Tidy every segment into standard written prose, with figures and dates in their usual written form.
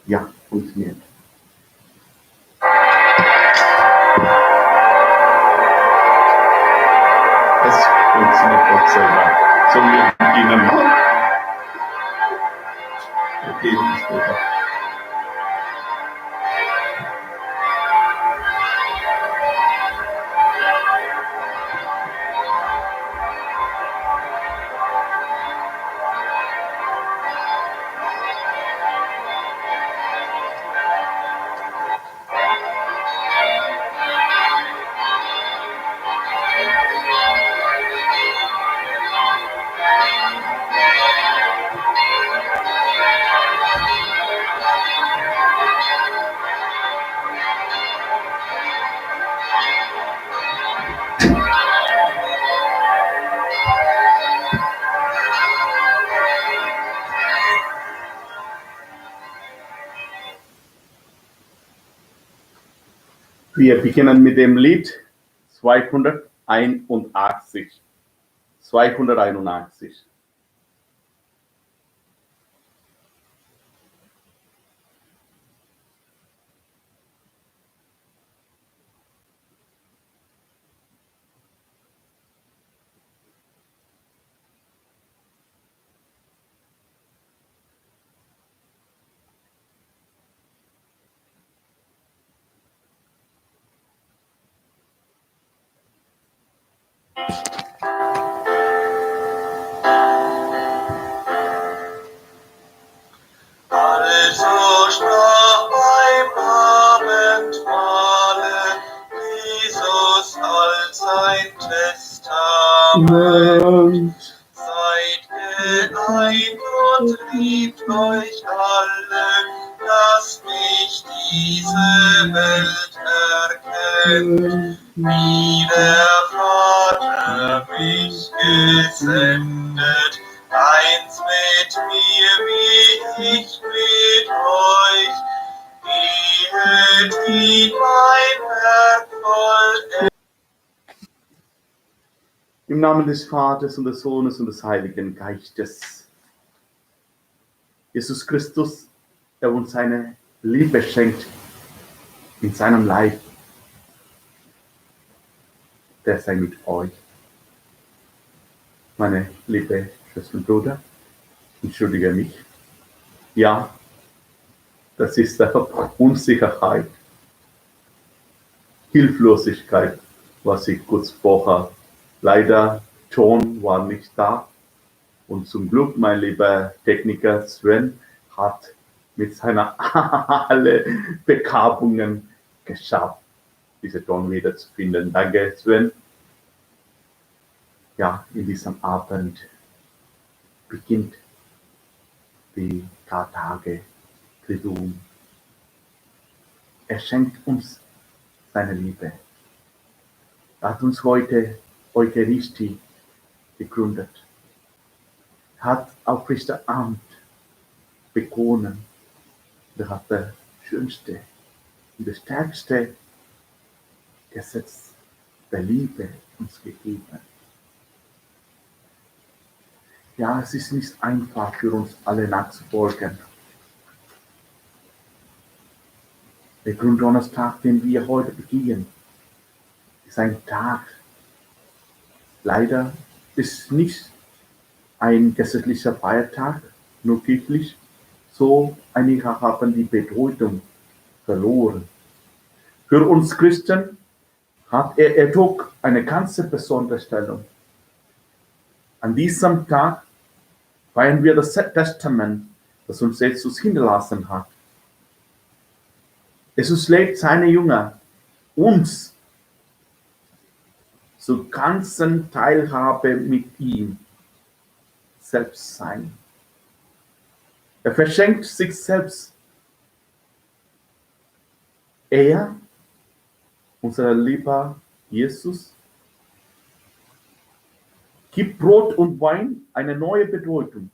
Ja, funktioniert. Es funktioniert Gott sei Dank. Sollen wir beginnen? Okay, bis später. Wir beginnen mit dem Lied 281. 281. Also sprach beim Abendmahle Jesus all sein Testament. Seid geeint und liebt euch alle, lasst mich diese Welt erkennen, wie der Vater mich gesendet, eins mit mir, wie ich mit euch, gehet ihn mein Werk vollenden. Im Namen des Vaters und des Sohnes und des Heiligen Geistes. Jesus Christus, der uns seine Liebe schenkt in seinem Leib, der sei mit euch. Meine liebe Schwester und Bruder, entschuldige mich. Ja, das ist Unsicherheit, Hilflosigkeit, was ich kurz vorher. Leider, Ton war nicht da. Und zum Glück, mein lieber Techniker Sven hat mit seiner alle Begabungen geschafft, diese Ton wieder zu finden. Danke, Sven. Ja, in diesem Abend beginnt die Kartage Triduum. Er schenkt uns seine Liebe. Er hat uns heute Eucharistie gegründet. Er hat auf Priesteramt begonnen. Er hat das schönste und das stärkste Gesetz der Liebe uns gegeben. Ja, es ist nicht einfach für uns alle nachzufolgen. Der Gründonnerstag, den wir heute begehen, ist ein Tag. Leider ist nicht ein gesetzlicher Feiertag, nur kirchlich. So einige haben die Bedeutung verloren. Für uns Christen hat er trug eine ganz besondere Stellung. An diesem Tag feiern wir das Testament, das uns Jesus hinterlassen hat. Jesus lädt seine Jünger, uns, zur ganzen Teilhabe mit ihm selbst sein. Er verschenkt sich selbst. Er, unser lieber Jesus, gibt Brot und Wein eine neue Bedeutung,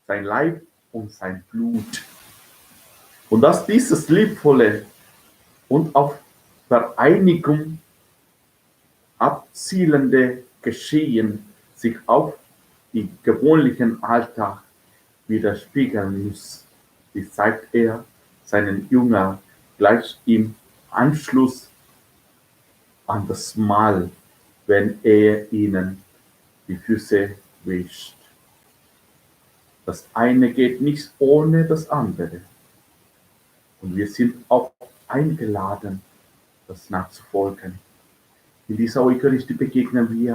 sein Leib und sein Blut. Und dass dieses liebvolle und auf Vereinigung abzielende Geschehen sich auf den gewöhnlichen Alltag widerspiegeln muss, wie zeigt er seinen Jünger gleich im Anschluss an das Mahl, wenn er ihnen die Füße wäscht. Das eine geht nicht ohne das andere. Und wir sind auch eingeladen, das nachzufolgen. In dieser Eucharistie begegnen wir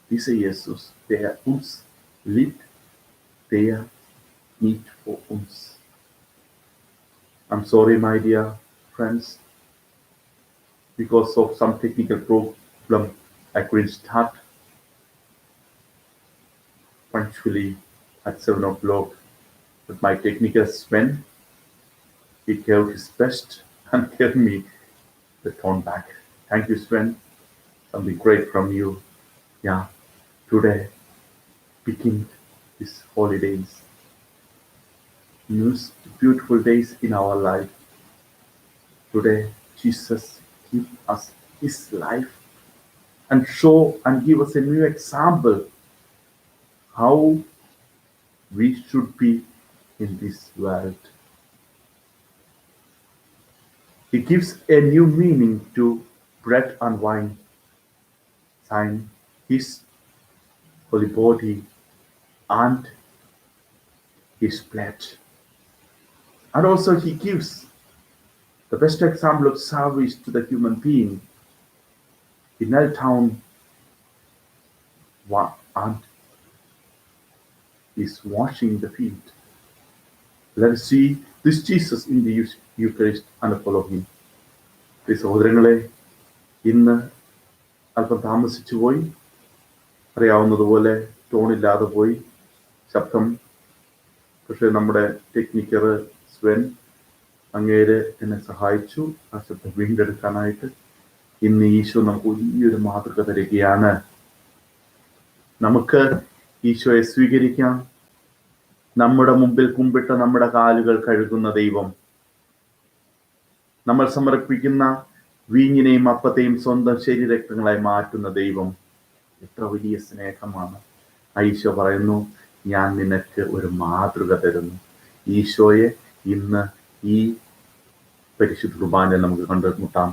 diesem Jesus, der uns liebt, der nicht für uns. I'm sorry, my dear friends, because of some technical problem, I couldn't start punctually at 7 o'clock. But my technical Sven, he gave his best and gave me the tone back. Thank you, Sven. Something great from you. Yeah, today begin these holidays. Use beautiful days in our life. Today, Jesus give us his life and show and give us a new example how we should be in this world. He gives a new meaning to bread and wine, sign his holy body and his blood. And also he gives the best example of service to the human being. He knelt down and is washing the feet. Let us see this Jesus in the Eucharist and follow him. സഹോദരങ്ങളെ, ഇന്ന് അല്പം താമസിച്ചു പോയി. അറിയാവുന്നതുപോലെ ടോണില്ലാതെ പോയി ശബ്ദം. പക്ഷെ നമ്മുടെ ടെക്നിക്കർ സ്വൻ അങ്ങേര് എന്നെ സഹായിച്ചു ആ ശബ്ദം വീണ്ടെടുക്കാനായിട്ട്. ഇന്ന് ഈശോ നമുക്ക് വലിയൊരു മാതൃക തരികയാണ്. നമുക്ക് ഈശോയെ സ്വീകരിക്കാം. നമ്മുടെ മുമ്പിൽ കുമ്പിട്ട നമ്മുടെ കാലുകൾ കഴുകുന്ന ദൈവം, നമ്മൾ സമർപ്പിക്കുന്ന വീഞ്ഞിനെയും അപ്പത്തെയും സ്വന്തം ശരീരരക്തങ്ങളായി മാറ്റുന്ന ദൈവം. എത്ര വലിയ സ്നേഹമാണ്. ഈശോ പറയുന്നു, ഞാൻ നിനക്ക് ഒരു മാതൃക തരുന്നു. ഈശോയെ ഇന്ന് ഈ പരിശുദ്ധ കുർബാനയിൽ നമുക്ക് കണ്ടുമുട്ടാം.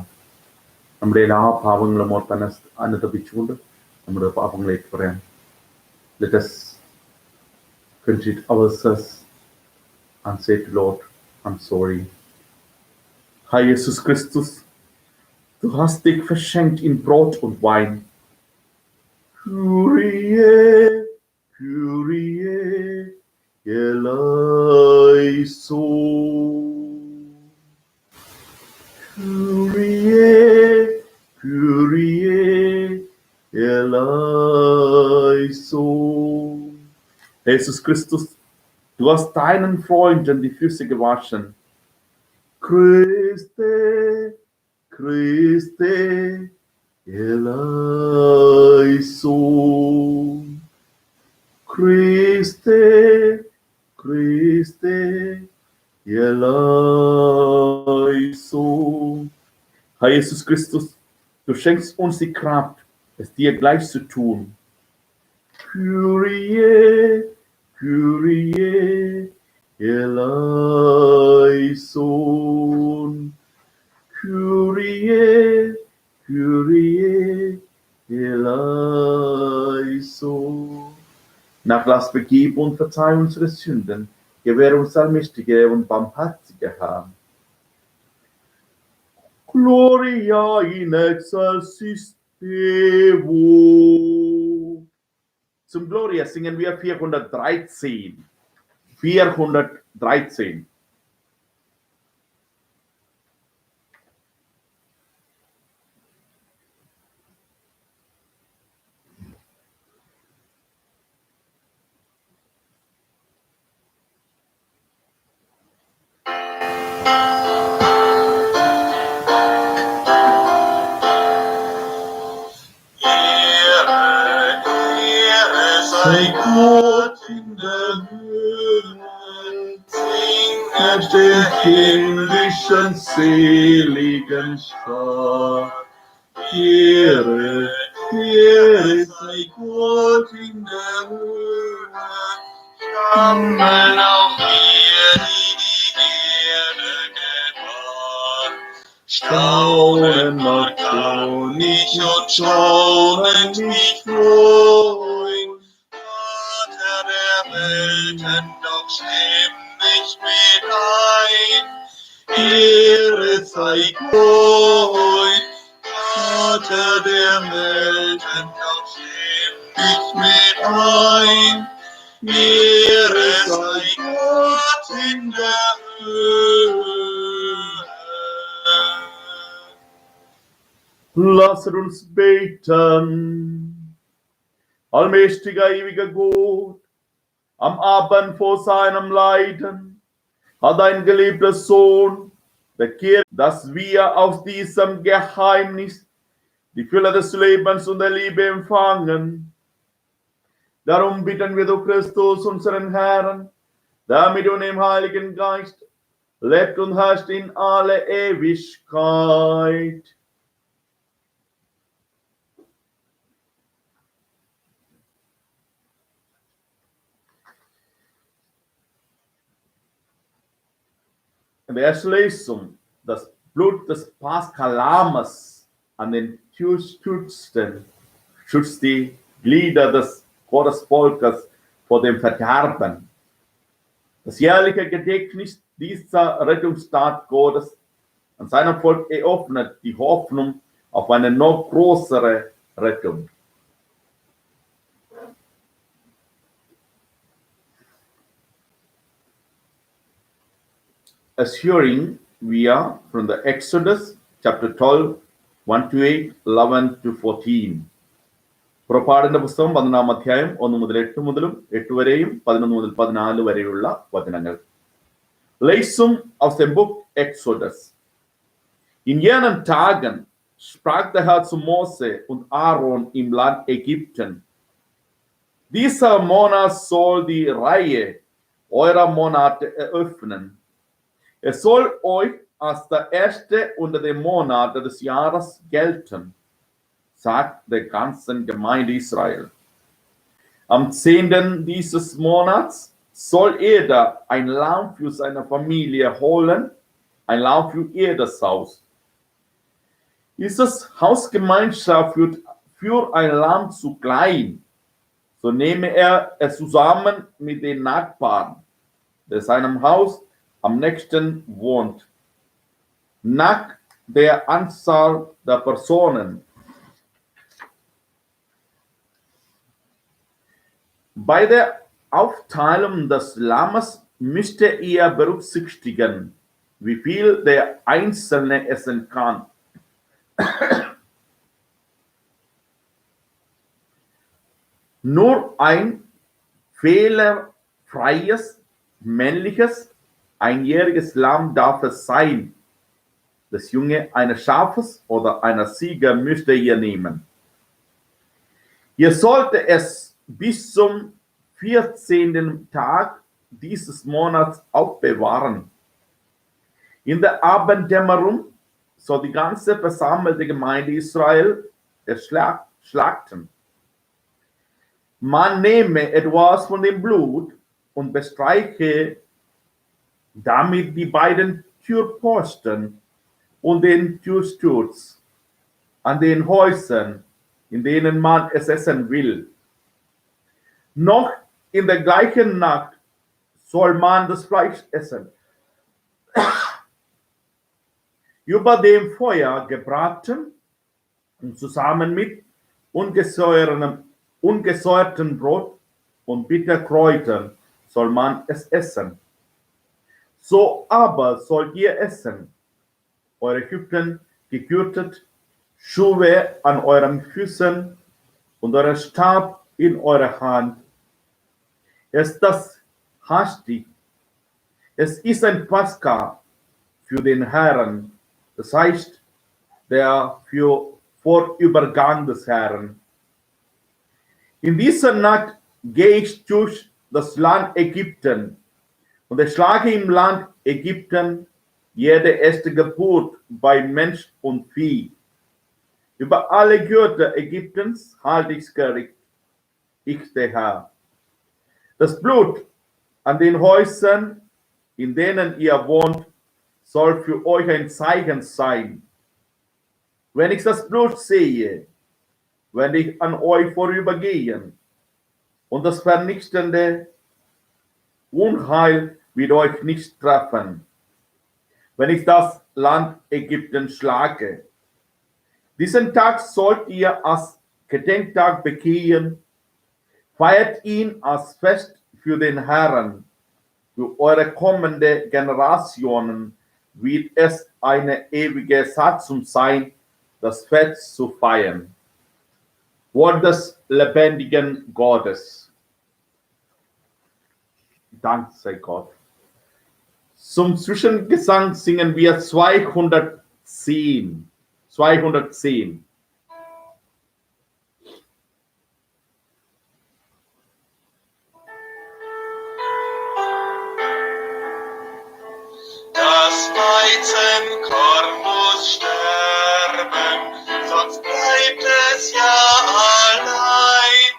നമ്മുടെ എല്ലാ പാപങ്ങളും ഓർത്ത് അനുതപിച്ചുകൊണ്ട് നമ്മുടെ പാപങ്ങളേക്ക് പറയാം. Let us contrite ourselves and say to Lord, I'm sorry. Herr Jesus Christus, du hast dich verschenkt in Brot und Wein. Kyrie, Kyrie, eleison. Kyrie, Kyrie, eleison. Jesus Christus, du hast deinen Freunden die Füße gewaschen. Christe, Christe, eleison. Christe, Christe, eleison. Herr Jesus Christus, du schenkst uns die Kraft, es dir gleich zu tun. Kyrie, Kyrie, eleison. Kyrie, Kyrie, eleison. Nachlass, vergib und verzeih unsere Sünden. Gewähre uns allmächtige und barmherzige Herr. Gloria in excelsis Deo. Zum Gloria singen wir 413. 413. Sei Gott in der Höhe, singet der himmlischen seligen Schar. Ehre, Ehre sei Gott in der Höhe, Standen auf mir, die die Erde mich und staunend mich freut. Vater der Welten, doch stimm mich mit ein. Ehre sei Gott, Vater der Welten, doch stimm mich mit ein. Ehre sei Gott in der Höhe. Lasset uns beten. Allmächtiger, ewiger Gott, am Abend vor seinem Leiden hat dein geliebter Sohn bekehrt, dass wir aus diesem Geheimnis die Fülle des Lebens und der Liebe empfangen. Darum bitten wir durch Christus, unseren Herrn, damit und im Heiligen Geist lebt und herrscht in alle Ewigkeit. In der ersten Lesung, das Blut des Paschalames an den Türstützen schützt die Glieder des Gottesvolkes vor dem Verderben. Das jährliche Gedächtnis dieser Rettungstat Gottes an seinem Volk eröffnet die Hoffnung auf eine noch größere Rettung. As hearing wir from the Exodus chapter 12, 1 to 8, 11 to 14. പുറപ്പാടിന്റെ പുസ്തകം 11-ാം അധ്യായം 1 മുതൽ 8 മുതലും 8 വരെയും 11 മുതൽ 14 വരെയുള്ള വചനങ്ങൾ. Lesung aus dem Buch Exodus. In jenen Tagen sprach der Herr zu Mose und Aaron im Land Ägypten: Dieser Monat soll die Reihe eurer Monate eröffnen. Es soll euch als der erste unter den Monaten des Jahres gelten, sagt der ganzen Gemeinde Israel. Am 10. dieses Monats soll jeder ein Lamm für seine Familie holen, ein Lamm für jedes Haus. Ist das Hausgemeinschaft für ein Lamm zu klein, so nehme er es zusammen mit den Nachbarn, der seinem Haus am nächsten wohnt, nach der Anzahl der Personen. Bei der Aufteilung des Lammes müsst ihr berücksichtigen, wie viel der Einzelne essen kann. Nur ein fehlerfreies, männliches, einjähriges Lamm darf es sein. Das Junge eines Schafes oder einer Ziege müsst ihr nehmen. Ihr solltet es bis zum 14. Tag dieses Monats aufbewahren. In der Abenddämmerung soll die ganze versammelte Gemeinde Israel es schlachten. Man nehme etwas von dem Blut und bestreiche damit die beiden Türposten und den Türsturz an den Häusern, in denen man es essen will. Noch in der gleichen Nacht soll man das Fleisch essen. Über dem Feuer gebraten und zusammen mit ungesäuertem Brot und Bitterkräutern soll man es essen. So aber sollt ihr essen, eure Hüften gegürtet, Schuhe an euren Füßen und euren Stab in eurer Hand. Es ist das hastig. Es ist ein Pascha für den Herrn, das heißt der Vorübergang des Herrn. In dieser Nacht gehe ich durch das Land Ägypten und erschlage im Land Ägypten jede erste Geburt bei Mensch und Vieh. Über alle Gürtel Ägyptens halte ich Gericht, ich der Herr. Das Blut an den Häusern, in denen ihr wohnt, soll für euch ein Zeichen sein. Wenn ich das Blut sehe, werde ich an euch vorübergehen, und das vernichtende Unheil wird euch nicht treffen, wenn ich das Land Ägypten schlage. Diesen Tag sollt ihr als Gedenktag begehen, feiert ihn als Fest für den Herrn. Für eure kommende Generationen wird es eine ewige Satzung sein, das Fest zu feiern. Wort des lebendigen Gottes. Dank sei Gott. Zum Zwischengesang singen wir 210. 210. Das Weizenkorn muss sterben, sonst bleibt es ja allein.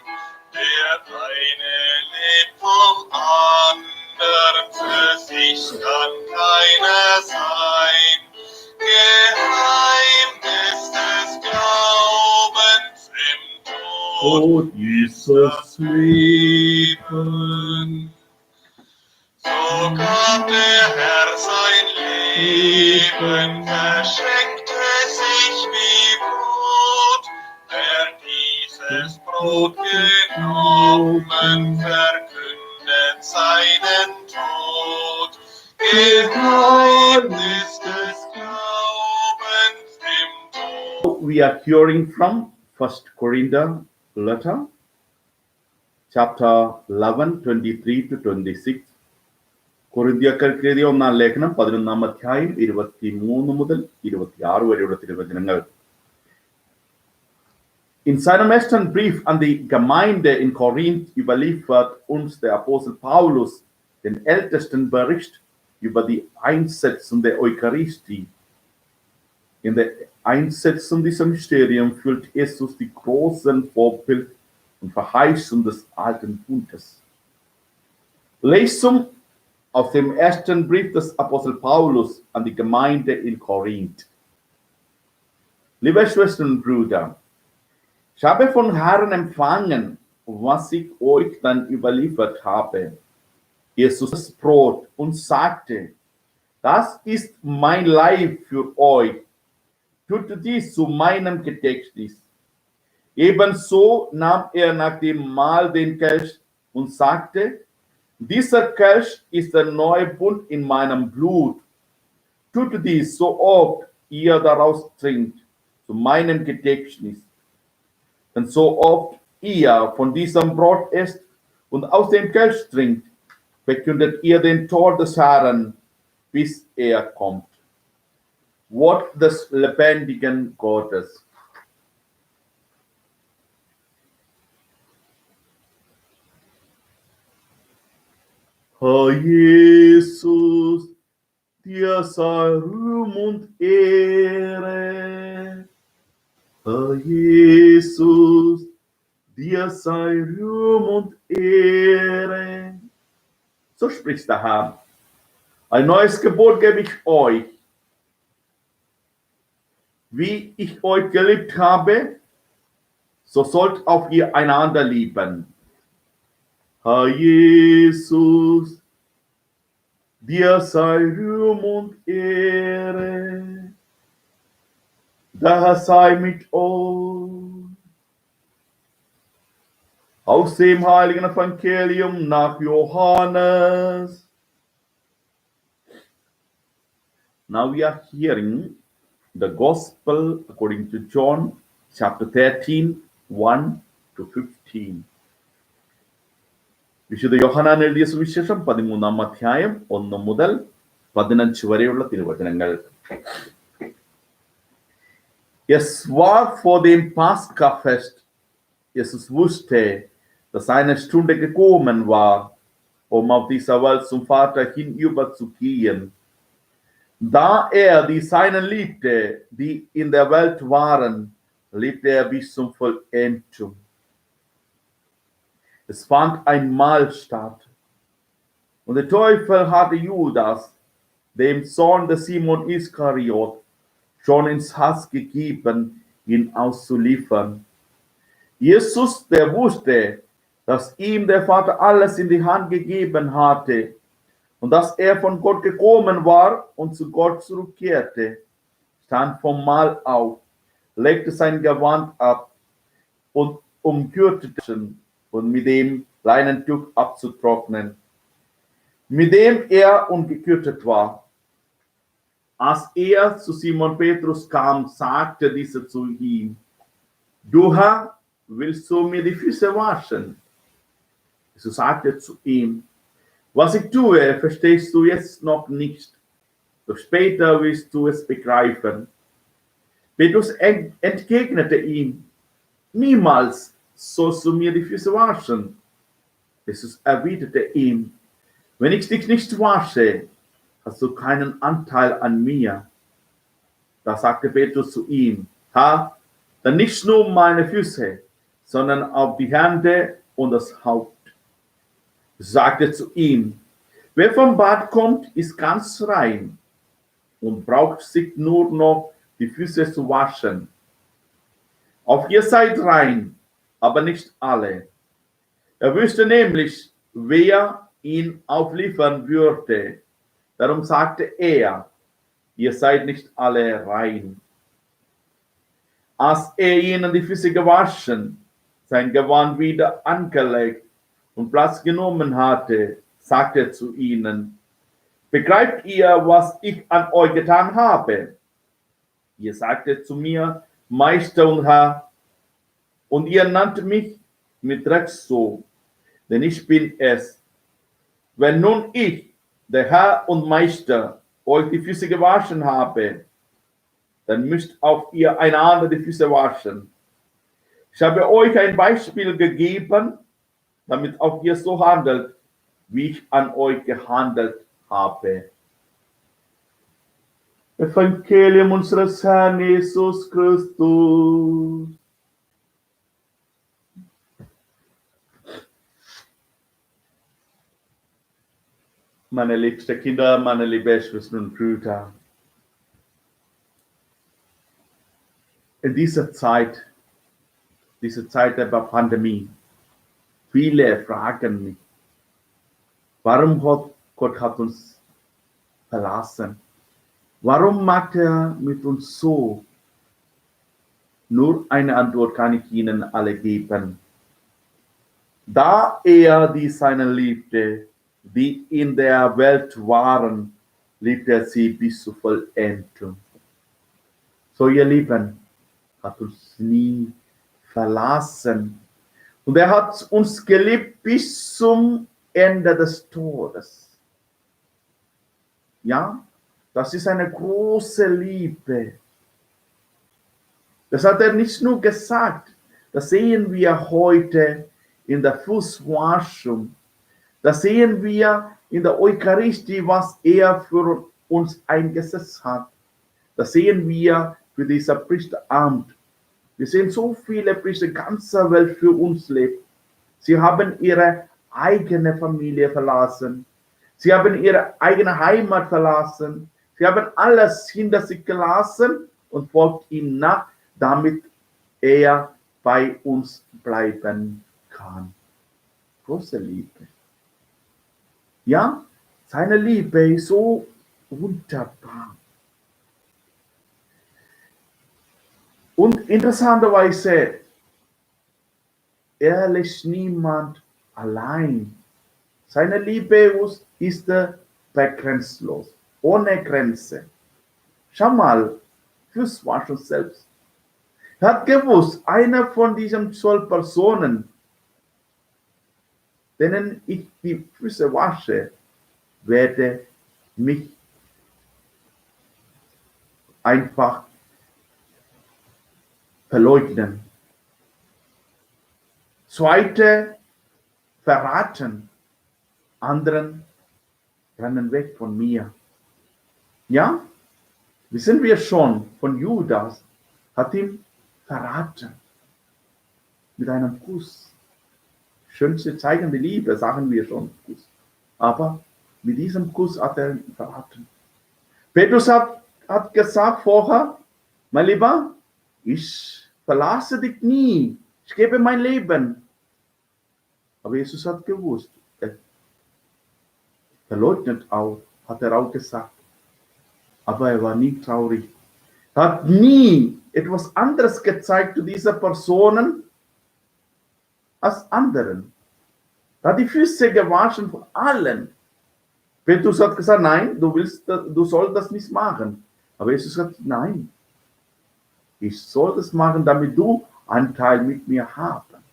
Der eine lebt vom anderen, für sich kann keiner sein. Geheimnis des Glaubens im Tod ist das Leben. So gab der Herr sein Leben, verschenkte sich wie Brot. Wer dieses Brot genommen, verkündet seinen Tod. Geheimnis des Glaubens im Tod. We are hearing from 1 Corinthians letter, chapter 11, 23 to 26. കൊരിന്ത്യർക്ക് എഴുതിയ ഒന്നാം ലേഖനം 11-ാം അധ്യായം 23 മുതൽ 26 വരെയുള്ള തിരുവചനങ്ങൾ. In seinem ersten Brief an die Gemeinde in Korinth überliefert uns der Apostel Paulus den ältesten Bericht über die Einsetzung der Eucharistie. In der Einsetzung dieser Mysterien fühlt Jesus die großen Vorbild und Verheißung des alten Bundes. Lesung aus dem ersten Brief des Apostel Paulus an die Gemeinde in Korinth. Liebe Schwestern und Brüder, ich habe von Herrn empfangen, was ich euch dann überliefert habe. Jesus brot und sagte, das ist mein Leib für euch. Tut dies zu meinem Gedächtnis. Ebenso nahm er nach dem Mahl den Kelch und sagte, dieser Kelch ist der neue Bund in meinem Blut. Tut dies so oft ihr daraus trinkt, zu meinem Gedächtnis. Denn so oft ihr von diesem Brot esst und aus dem Kelch trinkt, verkündet ihr den Tod des Herrn, bis er kommt. Wort des lebendigen Gottes. Herr Jesus, dir sei Ruhm und Ehre. Herr Jesus, dir sei Ruhm und Ehre. So spricht der Herr. Ein neues Gebot gebe ich euch. Wie ich euch geliebt habe, so sollt auch ihr einander lieben. Herr Jesus, dir sei Ruhm und Ehre. Der Herr sei mit euch. Aus dem heiligen Evangelium nach Johannes. Now we are hearing the Gospel according to John, chapter 13, 1 to 15. വിശുദ്ധ യോഹന്നാൻ എഴുതിയ സുവിശേഷം 13-ാം അധ്യായം 1 മുതൽ 15 വരെയുള്ള തിരുവചനങ്ങൾ. Es war vor dem Paschafest. Jesus wusste, dass seine Stunde gekommen war, um auf dieser Welt zum Vater hinüberzugehen. Da er die Seinen liebte, die in der Welt waren, liebte er bis zum Vollendung. Es fand ein Mahl statt. Und der Teufel hatte Judas, dem Sohn des Simon Iskariot, schon ins Haus gegeben, ihn auszuliefern. Jesus, der wusste, dass ihm der Vater alles in die Hand gegeben hatte und dass er von Gott gekommen war und zu Gott zurückkehrte, stand vom Mahl auf, legte sein Gewand ab und umgürtete sich und mit dem Leinentuch abzutrocknen, mit dem er umgekürtet war. Als er zu Simon Petrus kam, sagte dieser zu ihm: Du Herr, willst du mir die Füße waschen? Jesus sagte zu ihm: Was ich tue, verstehst du jetzt noch nicht, doch später wirst du es begreifen. Petrus entgegnete ihm: Niemals sollst du mir die Füße waschen. Jesus erwiderte ihm: Wenn ich dich nicht wasche, hast du keinen Anteil an mir. Da sagte Petrus zu ihm: Herr, dann nicht nur meine Füße, sondern auch die Hände und das Haupt. Jesus sagte zu ihm: Wer vom Bad kommt, ist ganz rein und braucht sich nur noch die Füße zu waschen. Auch ihr seid rein, aber nicht alle. Er wüsste nämlich, wer ihn aufliefern würde. Darum sagte er: Ihr seid nicht alle rein. Als er ihnen die Füße gewaschen, sein Gewand wieder angelegt und Platz genommen hatte, sagte er zu ihnen: Begreift ihr, was ich an euch getan habe? Ihr sagtet zu mir: Meister und Herr, und ihr nanntet mich mit Recht so, denn ich bin es. Wenn nun ich, der Herr und Meister, euch die Füße gewaschen habe, dann müsst auch ihr einander die Füße waschen. Ich habe euch ein Beispiel gegeben, damit auch ihr so handelt, wie ich an euch gehandelt habe. Evangelium unseres Herrn Jesus Christus. Meine liebsten Kinder, meine lieben Schwestern und Brüder, in dieser Zeit der Pandemie, viele fragen mich, warum Gott hat uns verlassen? Warum macht er mit uns so? Nur eine Antwort kann ich Ihnen alle geben. Da er die Seinen liebte, die in der Welt waren, liebte er sie bis zur Vollendung. So, ihr Lieben, hat uns nie verlassen. Und er hat uns geliebt bis zum Ende des Todes. Ja, das ist eine große Liebe. Das hat er nicht nur gesagt, das sehen wir heute in der Fußwaschung. Das sehen wir in der Eucharistie, was er für uns eingesetzt hat. Das sehen wir für dieses Priesteramt. Wir sehen so viele Priester in ganzer Welt für uns leben. Sie haben ihre eigene Familie verlassen. Sie haben ihre eigene Heimat verlassen. Sie haben alles hinter sich gelassen und folgt ihm nach, damit er bei uns bleiben kann. Große Liebe. Ja, seine Liebe ist so wunderbar. Und interessanterweise, er lässt niemand allein. Seine Liebe ist begrenzlos, ohne Grenze. Schau mal, Fußwaschen selbst. Er hat gewusst, einer von diesen 12 Personen, denen ich die Füße wasche, werde mich einfach verleugnen. Zweite verraten, anderen rennen weg von mir. Ja, wissen wir schon von Judas, hat ihn verraten mit einem Kuss. Schönste Zeichen der Liebe, sagen wir schon. Aber mit diesem Kuss hat er ihn verraten. Petrus hat gesagt vorher, mein Lieber, ich verlasse dich nie. Ich gebe mein Leben. Aber Jesus hat gewusst, er verleugnet auch, hat er auch gesagt. Aber er war nie traurig. Er hat nie etwas anderes gezeigt zu dieser Person als anderen. Er hat die Füße gewaschen von allen. Petrus hat gesagt, nein, du sollst das nicht machen. Aber Jesus hat gesagt, nein, ich soll das machen, damit du Anteil mit mir haben.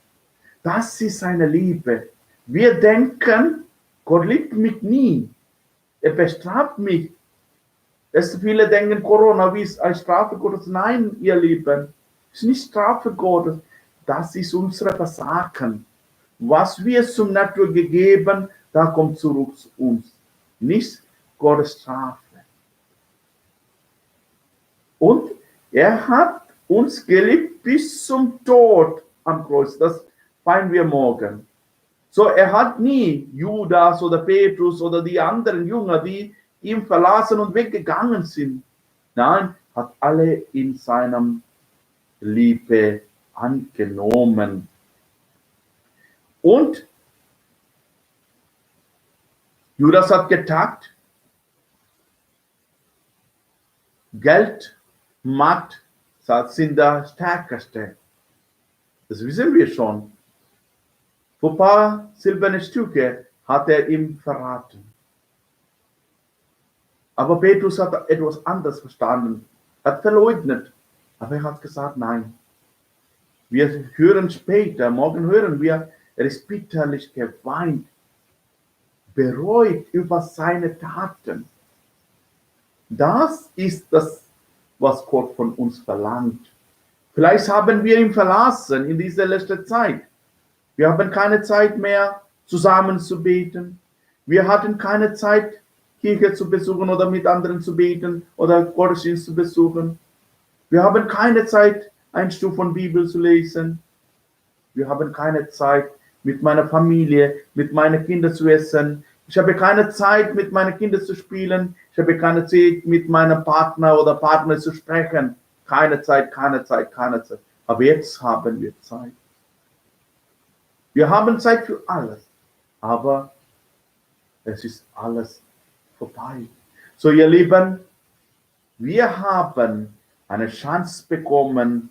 Das ist seine Liebe. Wir denken, Gott liebt mich nie. Er bestraft mich. Viele denken, Corona ist eine Strafe Gottes. Nein, ihr Lieben, es ist nicht Strafe Gottes. Das ist unser Versagen. Was wir zum Natur gegeben, da kommt zurück zu uns. Nicht Gottes Strafe. Und er hat uns geliebt bis zum Tod am Kreuz. Das feiern wir morgen. So, er hat nie Judas oder Petrus oder die anderen Jünger, die ihn verlassen und weggegangen sind. Nein, hat alle in seinem Liebe angenommen. Und Judas hat getagt, Geld, Macht sind das Stärkste. Das wissen wir schon. Für ein paar silberne Stücke hat er ihm verraten. Aber Petrus hat etwas anderes verstanden. Er hat verleugnet. Aber er hat gesagt, nein. Wir hören später, morgen hören wir, er ist bitterlich geweint, bereut über seine Taten. Das ist das, was Gott von uns verlangt. Vielleicht haben wir ihn verlassen in dieser letzten Zeit. Wir haben keine Zeit mehr, zusammen zu beten. Wir hatten keine Zeit, Kirche zu besuchen oder mit anderen zu beten oder Gottesdienst zu besuchen. Wir haben keine Zeit, ein Stück von Bibel zu lesen. Wir haben keine Zeit, mit meiner Familie, mit meinen Kindern zu essen. Ich habe keine Zeit, mit meinen Kindern zu spielen. Ich habe keine Zeit, mit meinem Partner oder Partner zu sprechen. Keine Zeit, keine Zeit, keine Zeit. Aber jetzt haben wir Zeit. Wir haben Zeit für alles. Aber es ist alles vorbei. So, ihr Lieben, wir haben eine Chance bekommen,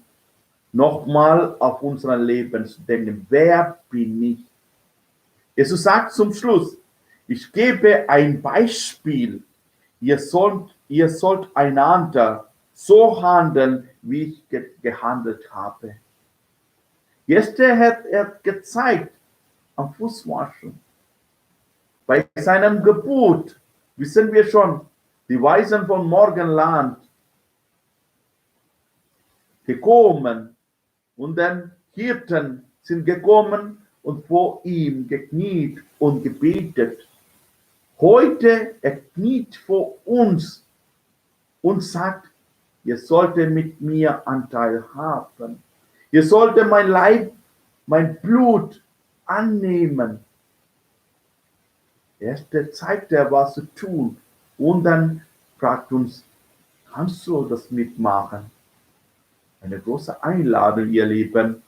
nochmal auf unser Leben zu denken. Wer bin ich? Jesus sagt zum Schluss, ich gebe ein Beispiel. Ihr sollt einander so handeln, wie ich gehandelt habe. Jetzt hat er gezeigt, am Fußwaschen. Bei seinem Geburt wissen wir schon, die Weisen von Morgenland gekommen und dann Hirten sind gekommen und vor ihm gekniet und gebetet. Heute er kniet vor uns und sagt, ihr solltet mit mir Anteil haben. Ihr solltet mein Leib, mein Blut annehmen. Erst zeigt er, was zu tun. Und dann fragt uns, kannst du das mitmachen? Eine große Einladung, ihr Lieben.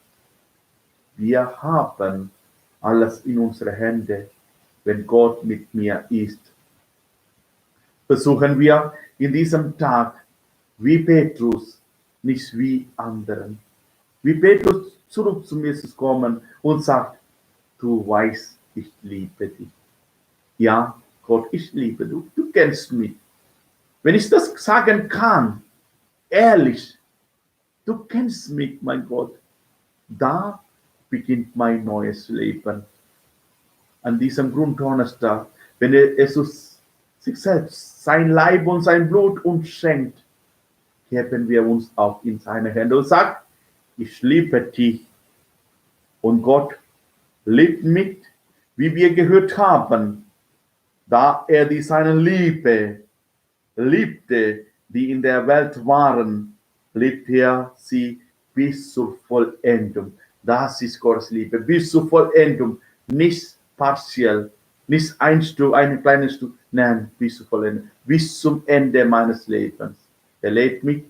Wir haben alles in unsere Hände, wenn Gott mit mir ist. Versuchen wir in diesem Tag, wie Petrus, nicht wie anderen. Wie Petrus zurück zu Jesus kommen und sagt, du weißt, ich liebe dich. Ja, Gott, ich liebe dich. Du kennst mich. Wenn ich das sagen kann, ehrlich, du kennst mich, mein Gott, da beginnt mein neues Leben. An diesem Gründonnerstag, wenn Jesus sich selbst, sein Leib und sein Blut uns schenkt, geben wir uns auch in seine Hände und sagt, ich liebe dich. Und Gott liebt mich, wie wir gehört haben, da er die seine Liebe liebte, die in der Welt waren, liebt er sie bis zur Vollendung. Das ist Gottes Liebe, bis zur Vollendung, nicht partiell, nicht ein Stück, ein kleines Stück, nein, bis zur Vollendung, bis zum Ende meines Lebens. Er liebt mich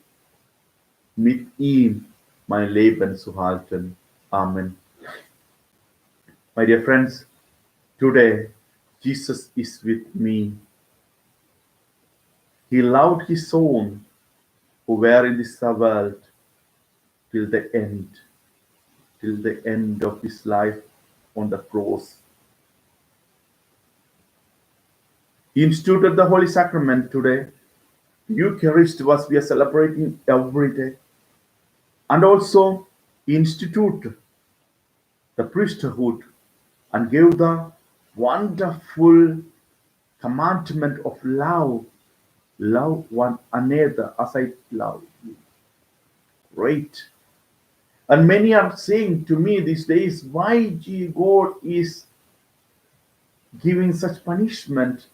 mit ihm mein Leben zu halten. Amen. My dear friends, today Jesus is with me. He loved his own who were in this world till the end of his life on the cross. He instituted the Holy Sacrament today. Eucharist was we are celebrating every day. And also he instituted the priesthood and gave the wonderful commandment of love. Love one another as I love you. Great. And many are saying to me these days, why God is giving such punishment?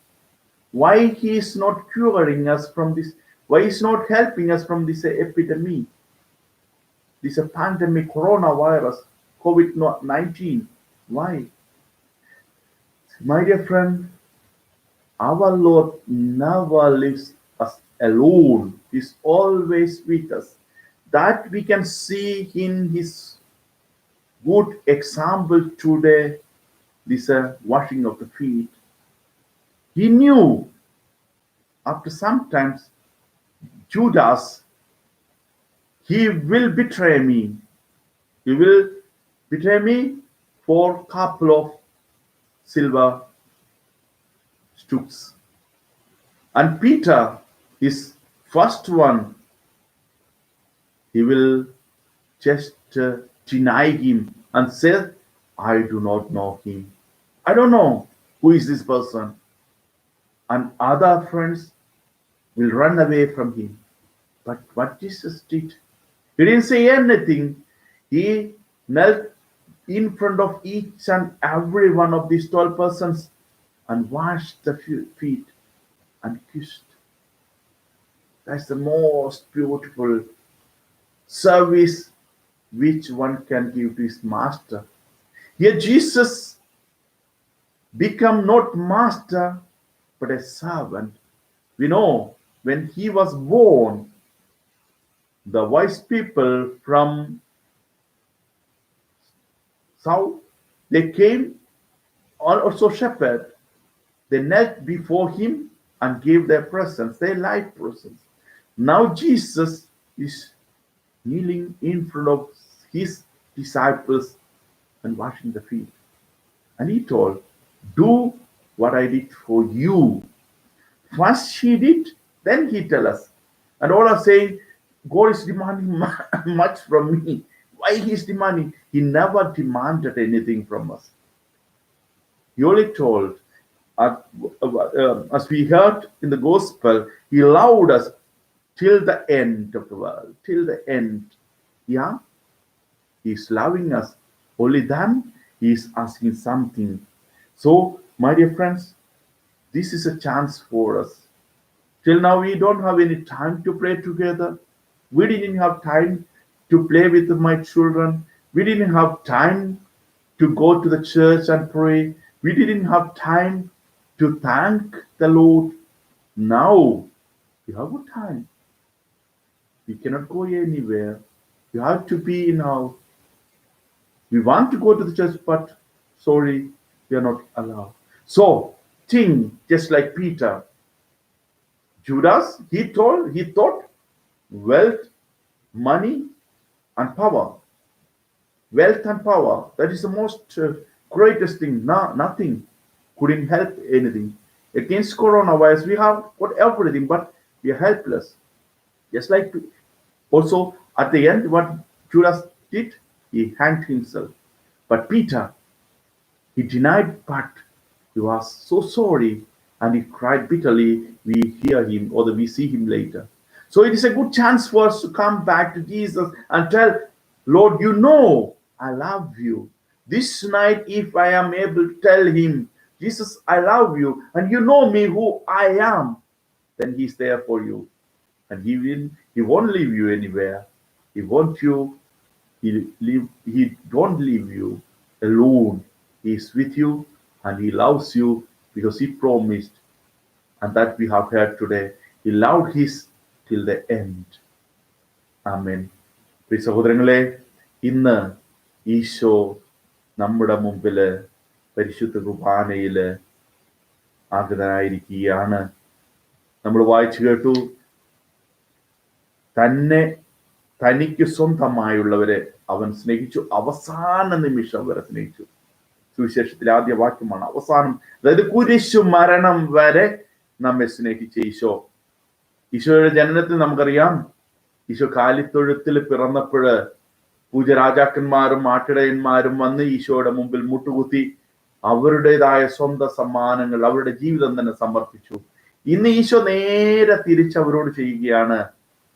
Why he is not curing us from this? Why he is not helping us from this epidemic? This pandemic, coronavirus, COVID-19. Why? My dear friend, our Lord never leaves us alone. He's always with us. That we can see in his good example today, this washing of the feet. He knew after sometimes Judas, he will betray me. He will betray me for a couple of silver sticks. And Peter, his first one, he will just deny him and say, I do not know him. I don't know who is this person. And other friends will run away from him. But what Jesus did, he didn't say anything. He knelt in front of each and every one of these 12 persons and washed the feet and kissed. That's the most beautiful service which one can give to his master. Here Jesus become not master but a servant. We know when he was born, the wise people from south, they came, also shepherd. They knelt before him and gave their presents, their life presents. Now Jesus is kneeling in front of his disciples and washing the feet. And he told, do what I did for you. First he did, then he tell us. And all are saying, God is demanding much from me. Why he is demanding? He never demanded anything from us. He only told, as we heard in the gospel, he loved us till the end of the world, till the end. Yeah, he is loving us. Only then he is asking something. So, my dear friends, this is a chance for us. Till now, we don't have any time to pray together. We didn't have time to play with my children. We didn't have time to go to the church and pray. We didn't have time to thank the Lord. Now, we have a time. We cannot go anywhere. We have to be in our. We want to go to the church, but sorry, we are not allowed. So, think just like Peter. Judas, he thought wealth, money, and power. Wealth and power, that is the most greatest thing. Nothing couldn't help anything. Against coronavirus, we have got everything, but we are helpless. Just like also at the end, what Judas did, he hanged himself. But Peter, he denied, but he was so sorry and he cried bitterly. We hear him or we see him later. So it is a good chance for us to come back to Jesus and tell, Lord, you know I love you. This night, if I am able to tell him, Jesus, I love you, and you know me who I am, then he's there for you. And he won't leave you anywhere. He won't you, he won't leave you alone. He is with you and he loves you because he promised. And that we have heard today. He loved his till the end. ആമേൻ. പ്രിയ സഹോദരങ്ങളെ, ഇന്ന് ഈശോ നമ്മുടെ മുമ്പില് പരിശുദ്ധ കുർബാനയില് ആഗതനായിരിക്കുകയാണ്. നമ്മൾ വായിച്ചു കേട്ടു, തനിക്ക് സ്വന്തമായുള്ളവരെ അവൻ സ്നേഹിച്ചു, അവസാന നിമിഷം വരെ സ്നേഹിച്ചു. സുവിശേഷത്തിലെ ആദ്യ വാക്യമാണ് അവസാനം, അതായത് കുരിശു മരണം വരെ നമ്മെ സ്നേഹിച്ച ഈശോ. ഈശോയുടെ ജനനത്തിൽ നമുക്കറിയാം, ഈശോ കാലിത്തൊഴുത്തിൽ പിറന്നപ്പോഴ് പൂജരാജാക്കന്മാരും ആട്ടിടയന്മാരും വന്ന് ഈശോയുടെ മുമ്പിൽ മുട്ടുകുത്തി അവരുടേതായ സ്വന്തം സമ്മാനങ്ങൾ, അവരുടെ ജീവിതം തന്നെ സമർപ്പിച്ചു. ഇന്ന് ഈശോ നേരെ തിരിച്ചവരോട് ചെയ്യുകയാണ്.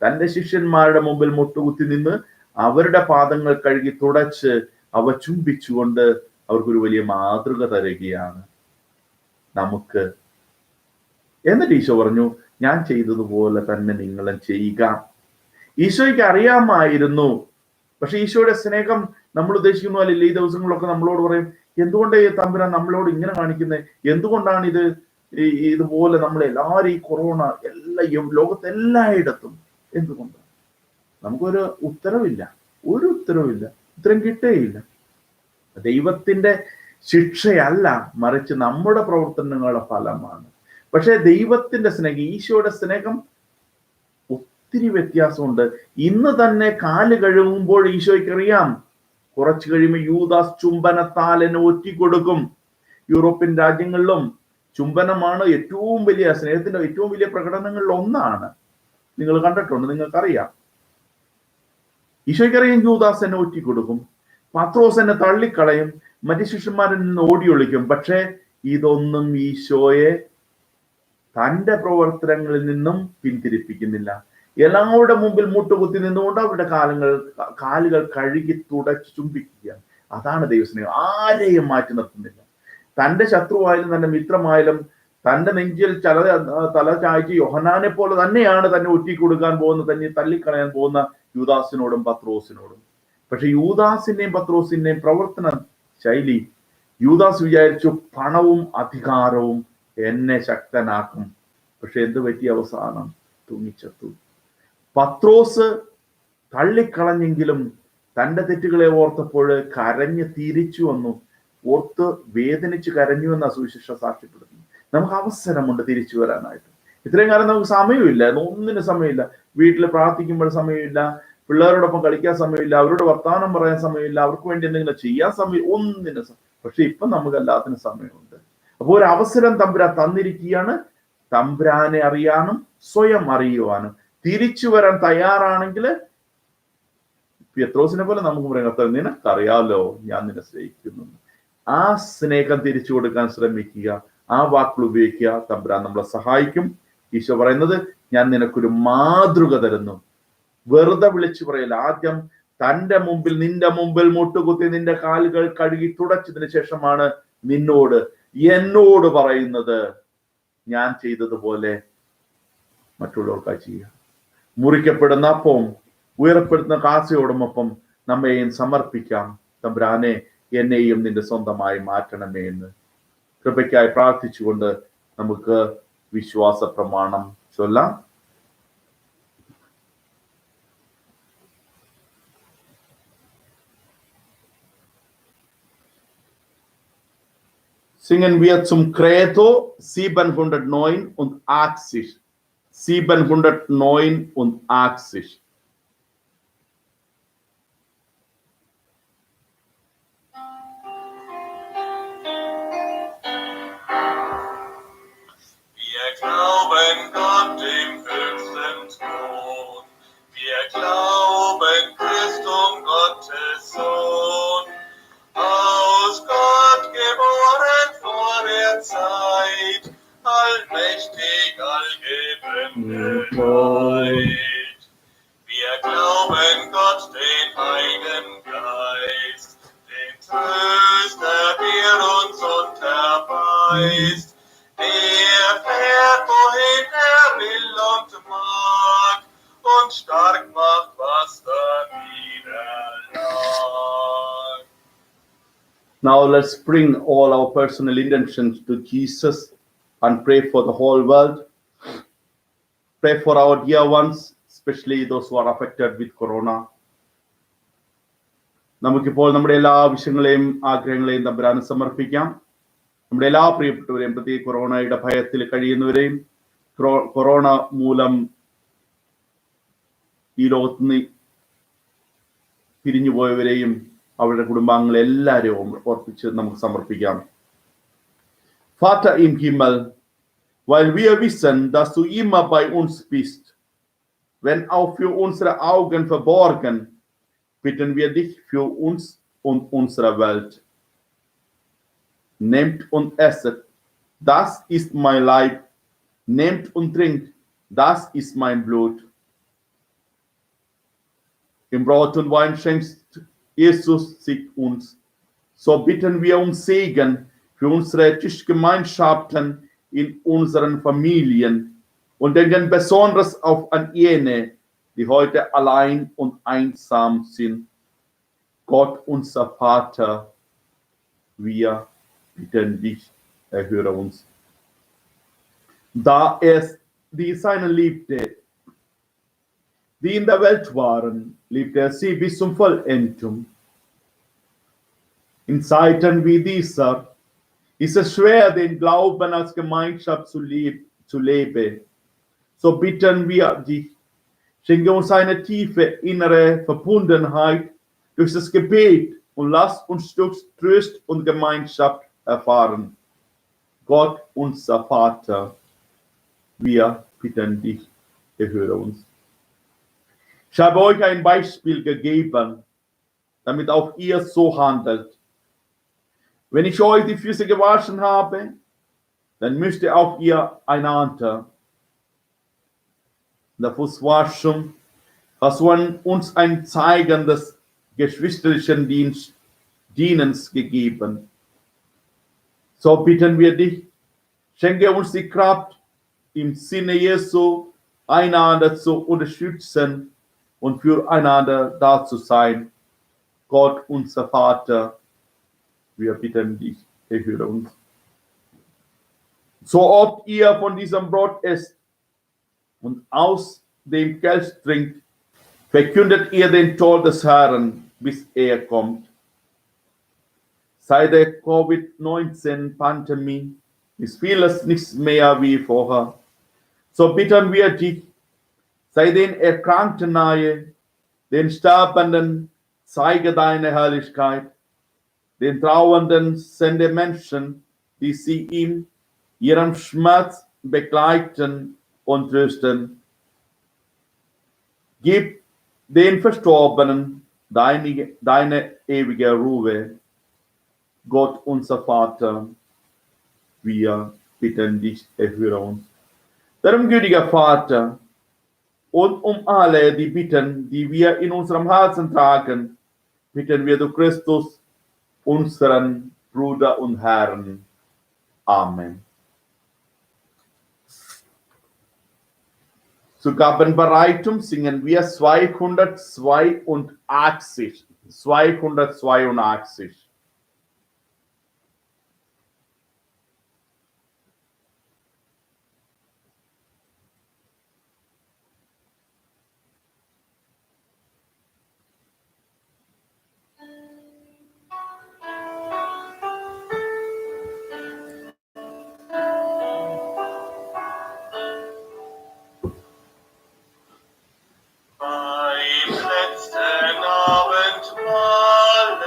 തന്റെ ശിഷ്യന്മാരുടെ മുമ്പിൽ മുട്ടുകുത്തി നിന്ന് അവരുടെ പാദങ്ങൾ കഴുകി തുടച്ച് അവ ചുംബിച്ചുകൊണ്ട് അവർക്കൊരു വലിയ മാതൃക തരികയാണ് നമുക്ക്. എന്നിട്ട് ഈശോ പറഞ്ഞു, ഞാൻ ചെയ്തതുപോലെ തന്നെ നിങ്ങളും ചെയ്യുക. ഈശോയ്ക്ക് അറിയാമായിരുന്നു, പക്ഷെ ഈശോയുടെ സ്നേഹം നമ്മൾ ഉദ്ദേശിക്കുന്ന പോലെ ഈ ദിവസങ്ങളിലൊക്കെ നമ്മളോട് പറയും, എന്തുകൊണ്ട് തമ്പുരാൻ നമ്മളോട് ഇങ്ങനെ കാണിക്കുന്നത്, എന്തുകൊണ്ടാണ് ഇതുപോലെ നമ്മളെല്ലാവരും ഈ കൊറോണ ലോകത്തെല്ലായിടത്തും എന്തുകൊണ്ട്? നമുക്കൊരു ഉത്തരവില്ല, ഉത്തരം കിട്ടേയില്ല. ദൈവത്തിന്റെ ശിക്ഷയല്ല, മറിച്ച് നമ്മുടെ പ്രവർത്തനങ്ങളുടെ ഫലമാണ്. പക്ഷെ ദൈവത്തിന്റെ സ്നേഹം, ഈശോയുടെ സ്നേഹം ഒത്തിരി വ്യത്യാസമുണ്ട്. ഇന്ന് തന്നെ കാല് കഴുകുമ്പോൾ ഈശോയ്ക്ക് അറിയാം, കുറച്ചു കഴിയുമ്പോൾ യൂദാസ് ചുംബനത്താൽ എന്നെ ഒറ്റിക്കൊടുക്കും. യൂറോപ്യൻ രാജ്യങ്ങളിലും ചുംബനമാണ് ഏറ്റവും വലിയ സ്നേഹത്തിന്റെ ഏറ്റവും വലിയ പ്രകടനങ്ങളിൽ ഒന്നാണ്. നിങ്ങൾ കണ്ടിട്ടുണ്ട്, നിങ്ങൾക്കറിയാം. ഈശോയ്ക്കറിയാം യൂദാസ് എന്നെ ഒറ്റിക്കൊടുക്കും, പത്രോസ് എന്നെ തള്ളിക്കളയും, മറ്റു ശിഷ്യന്മാരിൽ നിന്ന് ഓടിയൊളിക്കും. പക്ഷേ ഇതൊന്നും ഈശോയെ തന്റെ പ്രവർത്തനങ്ങളിൽ നിന്നും പിന്തിരിപ്പിക്കുന്നില്ല. എല്ലാവരുടെ മുമ്പിൽ മുട്ടുകുത്തി നിന്നുകൊണ്ട് അവരുടെ കാലുകൾ കഴുകി തുടച്ച് ചുംബിക്കുകയാണ്. അതാണ് ദൈവസ്നേഹം. ആരെയും മാറ്റി നിർത്തുന്നില്ല. തന്റെ ശത്രുവായാലും തന്റെ മിത്രമായാലും തന്റെ നെഞ്ചിൽ തല ചായ്ച്ച് യോഹന്നാനെ പോലെ തന്നെയാണ് തന്നെ ഒറ്റിക്കൊടുക്കാൻ പോകുന്ന, തന്നെ തള്ളിക്കളയാൻ പോകുന്ന യൂദാസിനോടും പത്രോസിനോടും. പക്ഷെ യൂദാസിന്റെയും പത്രോസിന്റെയും പ്രവർത്തന ശൈലി, യൂദാസ് വിചാരിച്ചു പണവും അധികാരവും എന്നെ ശക്തനാക്കും. പക്ഷെ എന്ത് പറ്റി? അവസാനം തൂങ്ങിച്ചത്തു. പത്രോസ് തള്ളിക്കളഞ്ഞെങ്കിലും തന്റെ തെറ്റുകളെ ഓർത്തപ്പോൾ കരഞ്ഞ് തിരിച്ചു വന്നു. ഓർത്ത് വേദനിച്ച് കരഞ്ഞു എന്ന സുവിശേഷ സാക്ഷ്യപ്പെടുന്നു. നമുക്ക് അവസരമുണ്ട് തിരിച്ചു വരാനായിട്ട്. ഇത്രയും കാലം നമുക്ക് സമയമില്ല, ഒന്നിനും സമയമില്ല. വീട്ടിൽ പ്രാർത്ഥിക്കുമ്പോൾ സമയമില്ല, പിള്ളേരോടൊപ്പം കളിക്കാൻ സമയമില്ല, അവരോട് വർത്തമാനം പറയാൻ സമയമില്ല, അവർക്ക് വേണ്ടി എന്തെങ്കിലും ചെയ്യാൻ ഒന്നിനും. പക്ഷെ ഇപ്പൊ നമുക്ക് എല്ലാത്തിനും സമയമുണ്ട്. അപ്പോൾ ഒരു അവസരം തമ്പുരാൻ തന്നിരിക്കുകയാണ്. തമ്പുരാനെ അറിയാനും സ്വയം അറിയുവാനും തിരിച്ചു വരാൻ തയ്യാറാണെങ്കിൽ പത്രോസിനെ പോലെ നമുക്ക് പറയാം, കർത്താവേ നിനക്കറിയാലോ ഞാൻ നിന്നെ സ്നേഹിക്കുന്നു. ആ സ്നേഹം തിരിച്ചു കൊടുക്കാൻ ശ്രമിക്കുക, ആ വാക്കുകൾ ഉപയോഗിക്കുക. തമ്പുരാൻ നമ്മളെ സഹായിക്കും. ഈശോ പറയുന്നത്, ഞാൻ നിനക്കൊരു മാതൃക തരുന്നു. വെറുതെ വിളിച്ചു പറയില്ല. ആദ്യം നിന്റെ മുമ്പിൽ മുട്ടുകുത്തി നിന്റെ കാലുകൾ കഴുകി തുടച്ചതിന് ശേഷമാണ് എന്നോട് പറയുന്നത്, ഞാൻ ചെയ്തതുപോലെ മറ്റുള്ളവർക്കായി ചെയ്യുക. മുറിക്കപ്പെടുന്ന അപ്പവും ഉയർപ്പെടുന്ന കാസയോടുമൊപ്പം നമ്മെയും സമർപ്പിക്കാം. തമ്പുരാനെ, എന്നെയും നിന്റെ സ്വന്തമായി മാറ്റണമേ എന്ന് കൃപയ്ക്കായി പ്രാർത്ഥിച്ചുകൊണ്ട് നമുക്ക് വിശ്വാസ പ്രമാണം ചൊല്ലാം. Singen wir zum Credo 789. 789. Wir glauben Gott, dem höchsten Thron. Wir glauben Christum, Gottes Sohn, aus Gott geboren vor der Zeit, allmächtig, allgebendet. Wir glauben Gott, den Heiligen Geist, den Tröster, der uns unterweist, der fährt, wohin er will und mag, und stark macht, was dawiderlag. Now let's bring all our personal intentions to Jesus and pray for the whole world. Pray for our dear ones especially those who are affected with corona. നമുക്കിപ്പോൾ നമ്മുടെ എല്ലാ ആവശ്യങ്ങളെയും ആഗ്രഹങ്ങളെയും തമ്പുരാന് സമർപ്പിക്കാം. നമ്മുടെ എല്ലാ പ്രിയപ്പെട്ടവരെയും, പ്രത്യേക കൊറോണയുടെ ഭയത്തിൽ കഴിയുന്നവരെയും, കൊറോണ മൂലം ഈ ലോകത്ത് നിന്ന് പിരിഞ്ഞുപോയവരെയും അവരുടെ കുടുംബാംഗങ്ങളെ എല്ലാവരെയും ഓർപ്പിച്ച് നമുക്ക് സമർപ്പിക്കാം. Vater im Himmel, weil wir wissen, dass du immer bei uns bist, wenn auch für unsere Augen verborgen, bitten wir dich für uns und unsere Welt. Nehmt und esset, das ist mein Leib. Nehmt und trinkt, das ist mein Blut. Im Brot und Wein schenkst Jesus sich uns. So bitten wir um Segen für unsere Tischgemeinschaften in unseren Familien und denken besonders auf an jene, die heute allein und einsam sind. Gott, unser Vater, wir bitten dich, erhöre uns. Da es die Seinen liebte, die in der Welt waren, liebte er sie bis zum Vollendung. In Zeiten wie dieser ist es schwer, den Glauben als Gemeinschaft zu leben. So bitten wir dich, schenke uns eine tiefe innere Verbundenheit durch das Gebet und lass uns Trost und Gemeinschaft erfahren. Gott, unser Vater, wir bitten dich, erhöre uns. Ich habe euch ein Beispiel gegeben, damit auch ihr so handelt. Wenn ich euch die Füße gewaschen habe, dann müsst ihr auch ihr einander. In der Fußwaschung hast du uns ein Zeichen des geschwisterlichen Dienens gegeben. So bitten wir dich, schenke uns die Kraft, im Sinne Jesu einander zu unterstützen und füreinander da zu sein. Gott, unser Vater, wir bitten dich, erhöre uns. So oft ihr von diesem Brot esst und aus dem Kelch trinkt, verkündet ihr den Tod des Herrn, bis er kommt. Seit der Covid-19-Pandemie ist vieles nichts mehr wie vorher. So bitten wir dich, sei den Erkrankten nahe, den Sterbenden zeige deine Herrlichkeit, den Trauernden sende Menschen, die sie in ihrem Schmerz begleiten und trösten. Gib den Verstorbenen deine ewige Ruhe. Gott, unser Vater, wir bitten dich, erhöre uns. Darum, gütiger Vater, und um alle die Bitten, die wir in unserem Herzen tragen, bitten wir durch Christus, unseren Bruder und Herrn. Amen. Zur Gabenbereitung singen wir 282. 282. Beim letzten Abendmahle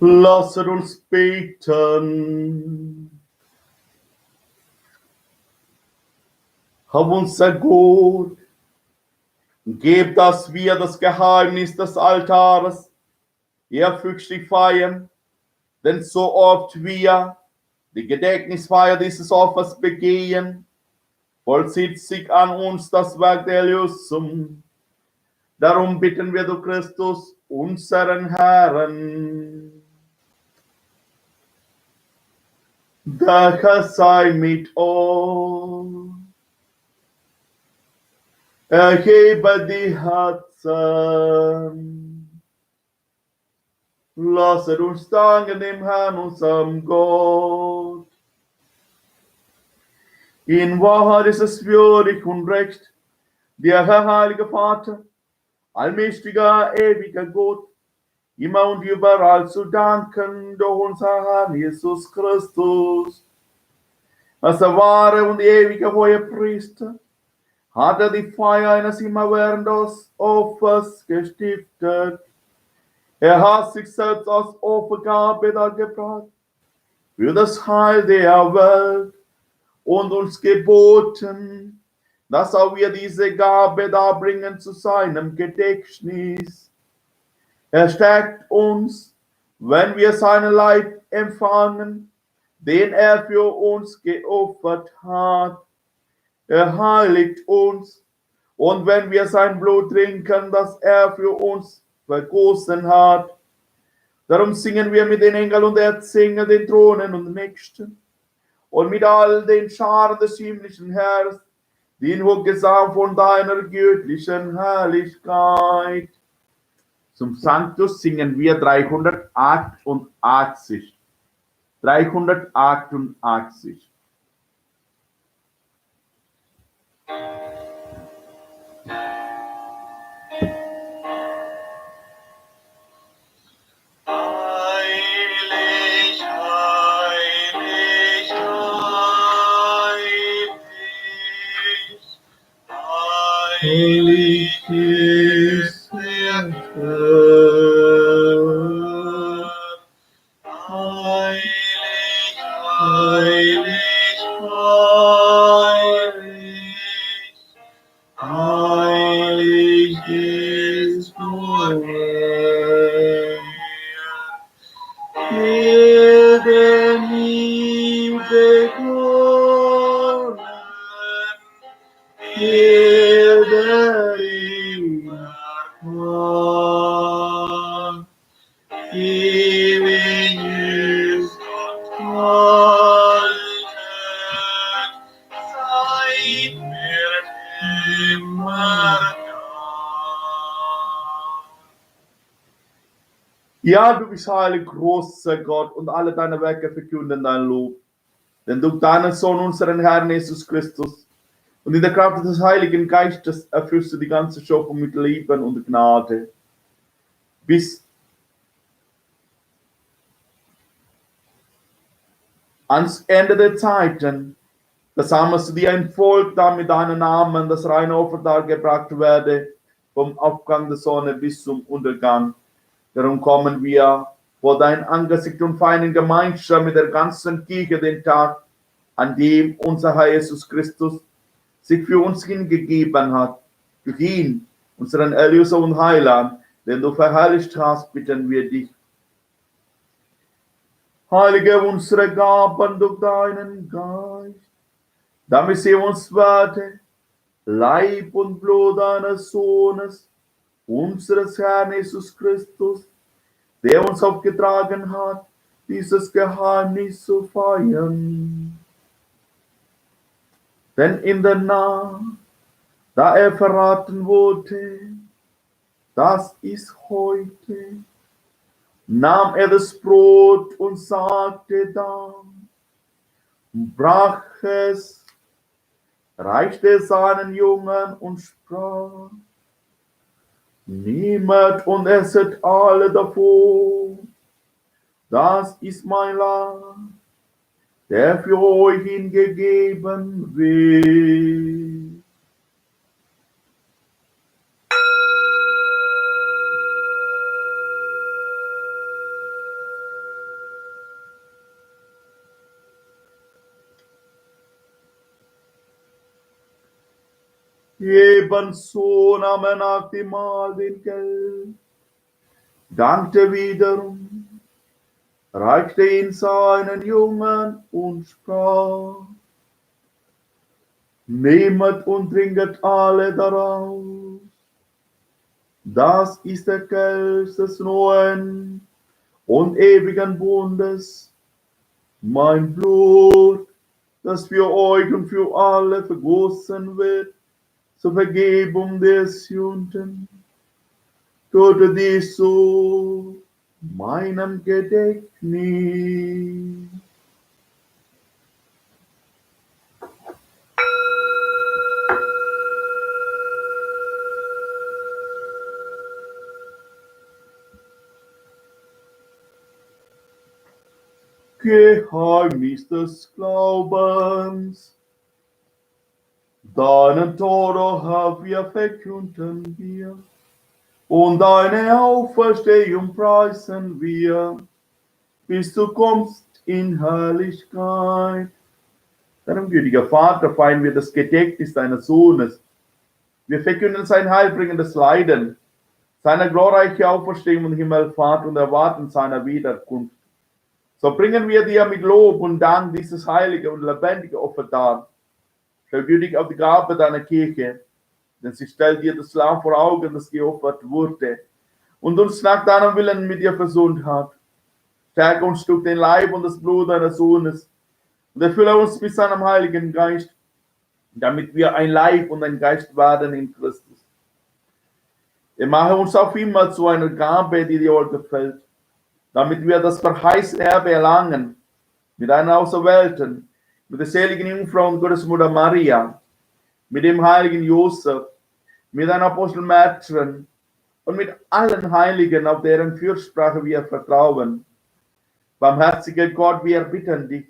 Lasset uns beten. Hab unser Gut, gib, dass wir das Geheimnis des Altares ehrfürchtig feiern, denn so oft wir die Gedächtnisfeier dieses Opfers begehen, vollzieht sich an uns das Werk der Erlösung. Darum bitten wir durch Christus, unseren Herrn. Der Herr sei mit euch. Erhebe die Herzen. Lasset uns danken dem Herrn, unserem Gott. In Wahrheit ist es würdig und recht, der Herr, heilige Vater, allmächtiger, ewiger Gott, immer und überall zu danken durch unser Herrn Jesus Christus. Als der wahre und ewige Hohepriester hat er die Feier eines immerwährenden Opfers gestiftet. Er hat sich selbst als Opfergabe dargebracht für das Heil der Welt und uns geboten, dass auch wir diese Gabe darbringen zu seinem Gedächtnis. Er stärkt uns, wenn wir seinen Leib empfangen, den er für uns geopfert hat. Er heiligt uns, und wenn wir sein Blut trinken, das er für uns vergossen hat. Darum singen wir mit den Engeln und Erzengel, den Thronen und Mächten und mit all den Scharen des himmlischen Herrs, den Hochgesang von deiner göttlichen Herrlichkeit. Zum Sanctus singen wir 388. 388. Heilig ist der Herr. Heilig, heilig, heilig. Heilig ist der Herr. Der ihm begonnen, der ihm erkannt, ewig ist und haltet, seit wird immer da. Ja, du bist heilig, großer Gott, und alle deine Werke verkünden dein Lob. Denn durch deinen Sohn, unseren Herrn Jesus Christus, und in der Kraft des Heiligen Geistes erfüllst du die ganze Schöpfung mit Leben und Gnade. Bis ans Ende der Zeiten versammelst du dir ein Volk, damit deinen Namen das reine Opfer dargebracht werde, vom Aufgang der Sonne bis zum Untergang. Darum kommen wir vor dein Angesicht und feiern in Gemeinschaft mit der ganzen Kirche den Tag, an dem unser Herr Jesus Christus sich für uns hingegeben hat. Durch ihn, unseren Erlöser und Heiland, den du verherrlicht hast, bitten wir dich. Heilige unsere Gaben durch deinen Geist, damit sie uns werde, Leib und Blut deines Sohnes, unseres Herrn Jesus Christus, der uns aufgetragen hat, dieses Geheimnis zu feiern. Denn in der Nacht, da er verraten wurde, das ist heute, nahm er das Brot und sagte dann, brach es, reichte es seinen Jüngern und sprach, nehmet und esset alle davon, das ist mein Leib, der für euch hingegeben wird. Ebenso nahm er nach dem Mahl den Kelch, dankte wiederum, reichte ihn seinen Jüngern und sprach: Nehmet und trinket alle daraus. Das ist der Kelch des neuen und ewigen Bundes, mein Blut, das für euch und für alle vergossen wird, zur Vergebung der Sünden. Tut dies zu meinem Gedächtnis. Geheimnis des Glaubens. Deinen Tod, o Herr, wir verkünden wir, und deine Auferstehung preisen wir, bis du kommst in Herrlichkeit. Deinem gütiger Vater feiern wir das Gedächtnis deines Sohnes. Wir verkünden sein heilbringendes Leiden, seine glorreiche Auferstehung und Himmelfahrt und erwarten seiner Wiederkunft. So bringen wir dir mit Lob und Dank dieses heilige und lebendige Opfer dar. Stell gütig auf die Gabe deiner Kirche, denn sie stellt dir das Lamm vor Augen, das geopfert wurde und uns nach deinem Willen mit dir versöhnt hat. Stärke uns durch den Leib und das Blut deines Sohnes und erfülle uns mit seinem Heiligen Geist, damit wir ein Leib und ein Geist werden in Christus. Er mache uns auf immer zu einer Gabe, die dir gefällt, damit wir das verheißene Erbe erlangen, mit einer Auserwählten, mit der seligen Jungfrau und Gottesmutter Maria, mit dem heiligen Josef, mit den Apostel Märtyrern und mit allen Heiligen, auf deren Fürsprache wir vertrauen. Barmherziger Gott, wir erbitten dich,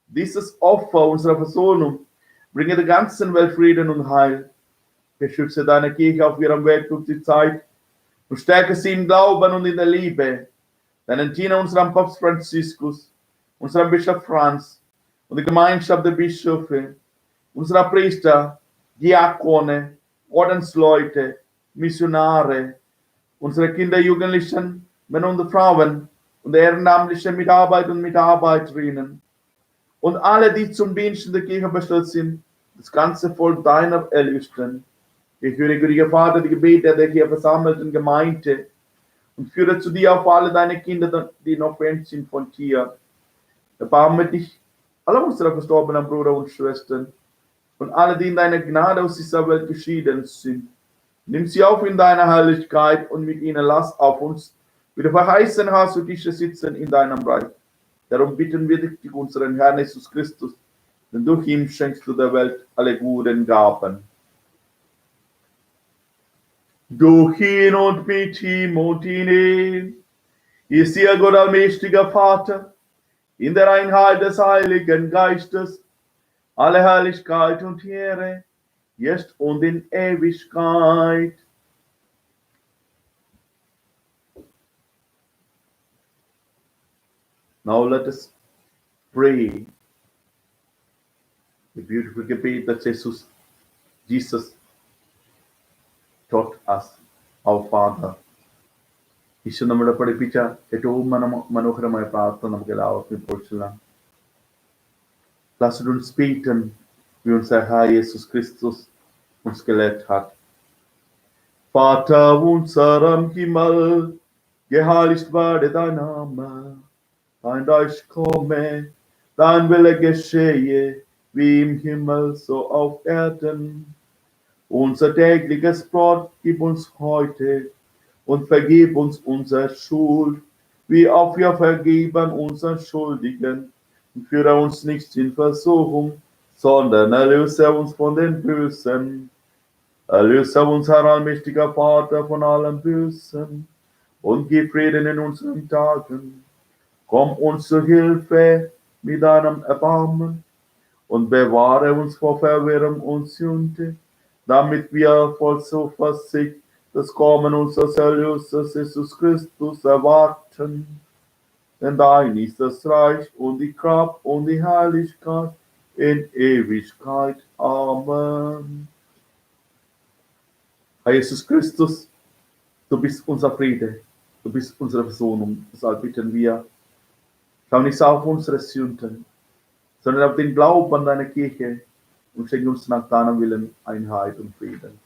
dieses Opfer unserer Versöhnung bringe der ganzen Welt Frieden und Heil. Beschütze deine Kirche auf ihrem Weg durch die Zeit und stärke sie im Glauben und in der Liebe. Deinen Diener, unseren Papst Franziskus, unseren Bischof Franz und die Gemeinschaft der Bischöfe, unserer Priester, Diakone, Ordensleute, Missionare, unsere Kinder, Jugendlichen, Männer und Frauen und ehrenamtliche Mitarbeiter und Mitarbeiterinnen und alle, die zum Dienst in der Kirche bestellt sind, das ganze Volk deiner Erlösten. Ich höre, gütiger Vater, die Gebete der hier versammelten Gemeinde und führe zu dir auf alle deine Kinder, die noch fern sind von dir. Erbarme dich alle unsere verstorbenen Brüder und Schwestern und alle, die in deiner Gnade aus dieser Welt geschieden sind. Nimm sie auf in deiner Herrlichkeit und mit ihnen lass auf uns, wie du verheißen hast, und Tische sitzen in deinem Reich. Darum bitten wir dich, unseren Herrn Jesus Christus, denn durch ihn schenkst du der Welt alle guten Gaben. Durch ihn und mit ihm und in ihm ist dir Gott allmächtiger Vater, in der Einheit des Heiligen Geistes, alle Herrlichkeit und Ehre, jetzt und in Ewigkeit. Now let us pray the beautiful Gebet that Jesus taught us, our Father. Isho നമ്മളെ പഠിപ്പിച്ച ഏറ്റവും മനോഹരമായ പ്രാർത്ഥന നമുക്ക് എല്ലാവർക്കും ഇപ്പോൾ ചൊല്ലാം. Lasst uns beten, wie unser Herr Jesus Christus uns gelehrt hat. Vater unser am Himmel, geheiligt werde dein Name, dein Reich komme, dein Wille geschehe, wie im Himmel so auf Erden. Unser tägliches Brot gib uns heute und vergib uns unsere Schuld, wie auch wir vergeben unseren Schuldigen. Und führe uns nicht in Versuchung, sondern erlöse uns von den Bösen. Erlöse uns, Herr allmächtiger Vater, von allem Bösen und gib Frieden in unseren Tagen. Komm uns zu Hilfe mit deinem Erbarmen und bewahre uns vor Verwirrung und Sünde, damit wir voll Zuversicht das Kommen unseres Erlösers Jesus Christus erwarten. Denn dein ist das Reich und die Kraft und die Herrlichkeit in Ewigkeit. Amen. Herr Jesus Christus, du bist unser Friede, du bist unsere Versöhnung. Deshalb bitten wir, schau nicht auf unsere Sünden, sondern auf den Glauben an deine Kirche und schenke uns nach deinem Willen Einheit und Frieden.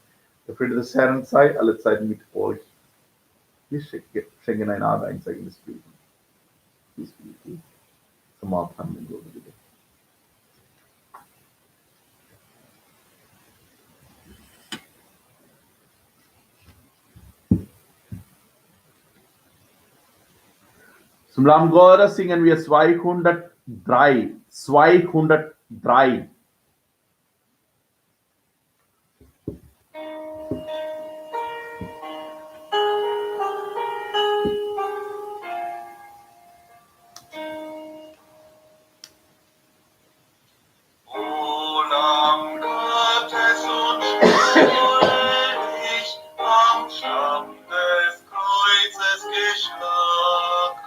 Der Friede des Herrn sei alle Zeiten mit euch. Wir schenken einander ein Zeichen des Friedens. Zum Abhang in Würde bitte. Zum Lamm Gottes singen wir 203. 203. O Lamm Gottes und schuldig am Stamm des Kreuzes geschlachtet,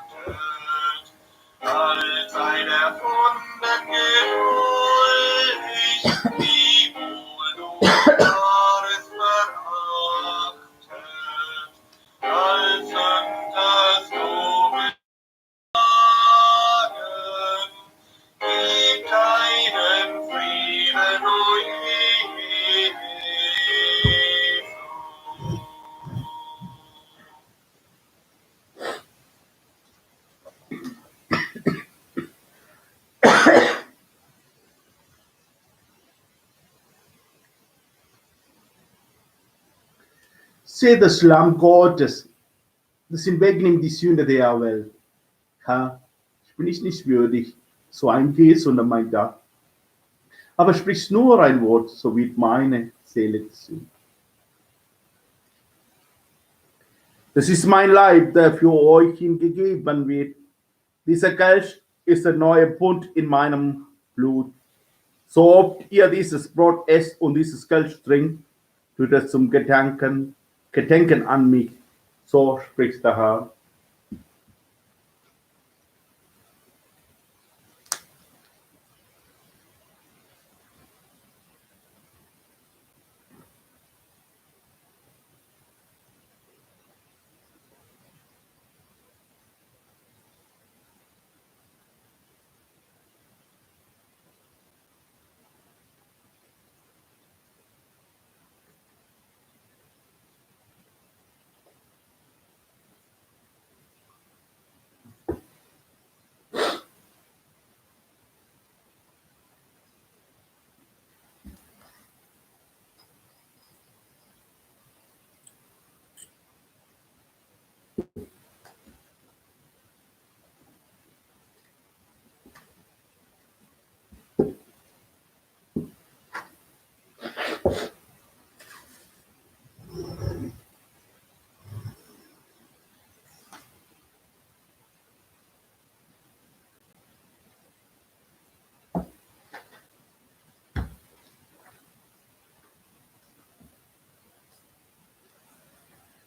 allzeit erfunden geduldig, wiewohl du warest verachtet, als Sünders du betragen, gib deinen Frieden, o Jesus. Seht das Lamm Gottes, das hinwegnimmt die Sünde der Welt. Herr, ich bin nicht würdig, so eingehst unter mein Dach. Aber sprich nur ein Wort, so wird meine Seele gesund. Das ist mein Leib, der für euch hingegeben wird. Dieser Kelch ist der neue Bund in meinem Blut. So oft ihr dieses Brot esst und dieses Kelch trinkt, tut es zum Gedenken an mich. So spricht der Herr.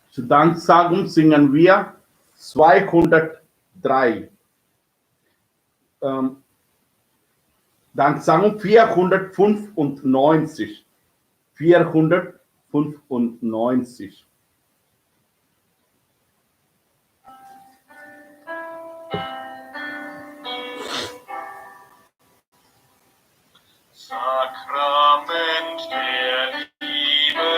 Zur Danksagung singen wir 203. Danksagung 495. 495. Sakrament der Liebe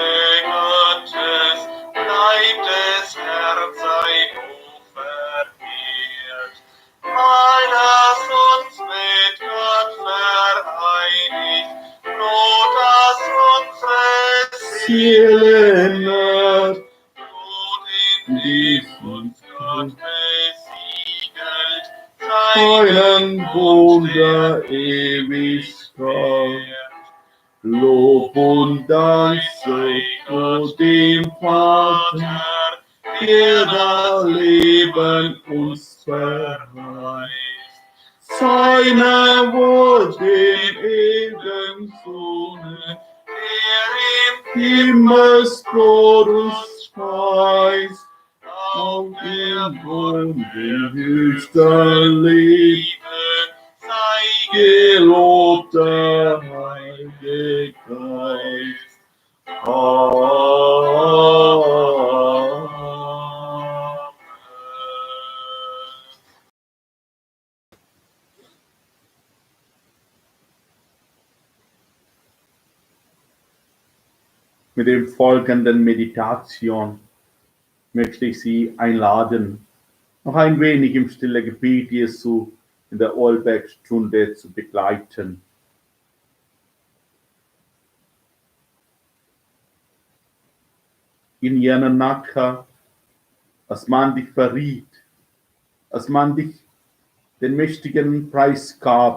Gottes, Leib des Herrn sei hoch verehrt. Mal das uns mit Gott vereinigt, Blut, das unsere Seelen naht, Blut, in dem uns Gott besiegelt, seinen Bund der Ewigkeit. Lob und Dank sei Gott dem Vater, der das Leben uns verheißt. Seiner Wort dem ewigen Sohne, der im Himmelsbrot uns speist, auf dem Boden höchster Liebe, sei gelobt der Heilige Geist. Amen. Mit dem folgenden Meditation möchte ich Sie einladen, noch ein wenig im stillen Gebet Jesu in der Olbergstunde zu begleiten. In jener Nacht, als man dich verriet, als man dich den Mächtigen preisgab,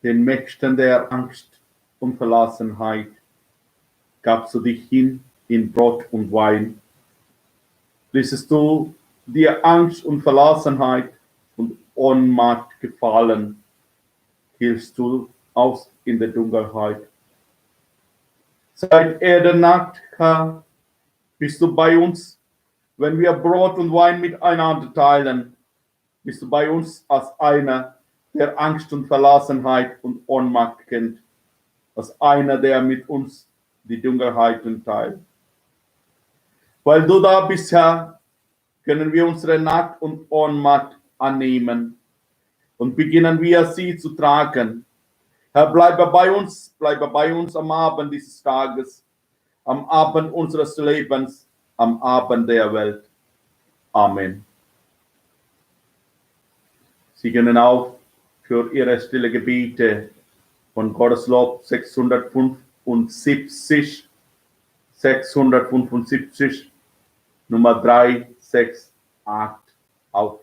den Mächten der Angst und Verlassenheit, gabst du dich hin in Brot und Wein. Ließest du dir Angst und Verlassenheit und Ohnmacht gefallen, hilfst du aus in der Dunkelheit. Seit Nacht, Herr, bist du bei uns, wenn wir Brot und Wein miteinander teilen, bist du bei uns als einer, der Angst und Verlassenheit und Ohnmacht kennt, als einer, der mit uns die Dunkelheiten teilt. Weil du da bist, Herr, können wir unsere Nacht und Ohnmacht annehmen und beginnen wir sie zu tragen. Herr, bleibe bei uns am Abend dieses Tages, am Abend unseres Lebens, am Abend der Welt. Amen. Sie können auch für Ihre stille Gebete von Gotteslob 675, Nummer 368 auf.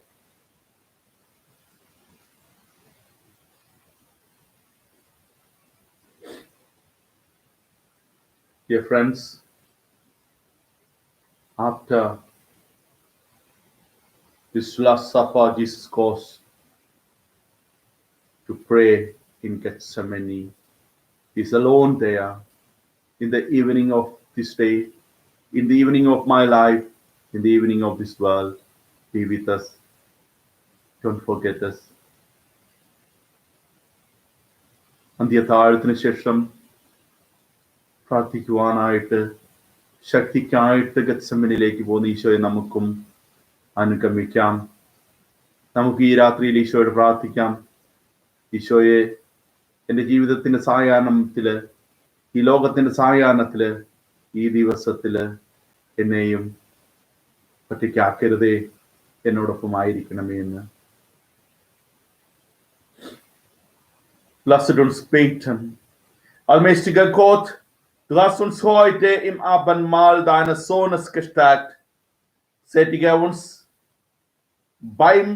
Dear friends, after this Last Supper, Jesus goes to pray in Gethsemane. He's alone there in the evening of this day, in the evening of my life, in the evening of this world. Be with us. Don't forget us. അന്ത്യത്താഴത്തിന് ശേഷം പ്രാർത്ഥിക്കുവാനായിട്ട് ശക്തിക്കായിട്ട് ഗത്സമനിലേക്ക് പോകുന്ന ഈശോയെ നമുക്കും അനുഗമിക്കാം. നമുക്ക് ഈ രാത്രിയിൽ ഈശോയോട് പ്രാർത്ഥിക്കാം. ഈശോയെ, എൻ്റെ ജീവിതത്തിൻ്റെ സായാഹ്നത്തില്, ഈ ലോകത്തിൻ്റെ സായാഹ്നത്തില്, ഈ ദിവസത്തില് എന്നെയും ഒറ്റയ്ക്കാക്കരുതേ, എന്നോടൊപ്പം ആയിരിക്കണമേ എന്ന്. Lasset uns beten. Allmächtiger Gott, du hast uns heute im Abendmahl deines Sohnes gestärkt. Sättige uns beim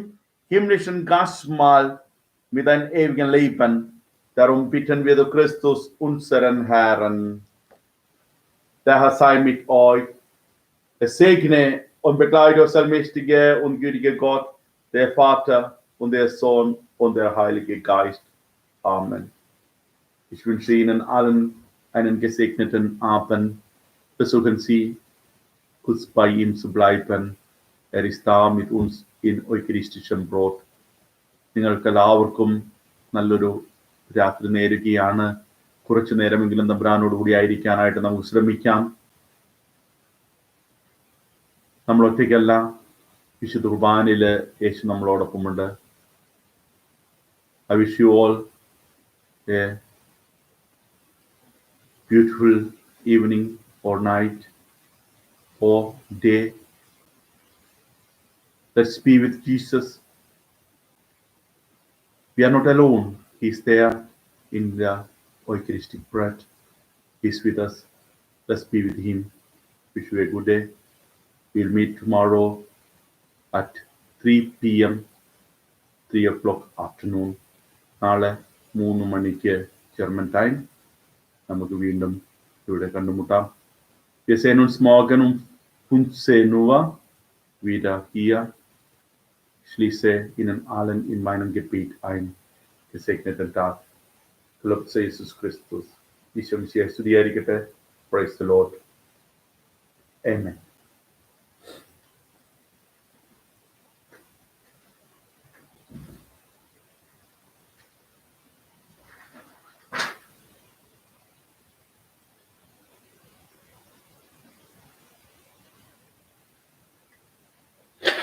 himmlischen Gastmahl mit deinem ewigen Leben. Darum bitten wir durch Christus, unseren Herrn. Der Herr sei mit euch. Es segne und begleite uns, allmächtige und gütige Gott, der Vater und der Sohn und der Heilige Geist. Amen. Ich wünsche Ihnen allen einen gesegneten Abend. Versuchen Sie, kurz bei ihm zu bleiben. Er ist da mit uns in eucharistischem Brot. നിങ്ങൾക്ക് എല്ലാവർക്കും നല്ലൊരു രാത്രി നേരുകയാണ്. കുറച്ചു നേരമെങ്കിലും തമ്പുരാനോടുകൂടി ആയിരിക്കാനായിട്ട് നമുക്ക് ശ്രമിക്കാം. നമ്മൾ ഒറ്റയ്ക്കല്ല, വിശുദ്ധ കുർബാനയില് യേശു നമ്മളോടൊപ്പമുണ്ട്. I wish you all a beautiful evening or night or day. Let's be with Jesus. We are not alone. He's there in the Eucharistic bread. He's with us. Let's be with him. Wish you a good day. We'll meet tomorrow at 3 p.m. 3 o'clock afternoon. നാളെ 3 മണിക്ക് German time നമുക്ക് വീണ്ടും ഇവിടെ കണ്ടുമുട്ടാം. Wir sehen uns morgen um 15 Uhr wieder hier. Ich schließe Ihnen allen in meinem Gebet ein. Gesegneten Tag. Gelobt sei Jesus Christus. Isho മിശിഹായെ സ്തുതിയായിരിക്കട്ടെ. Praise the Lord. Amen.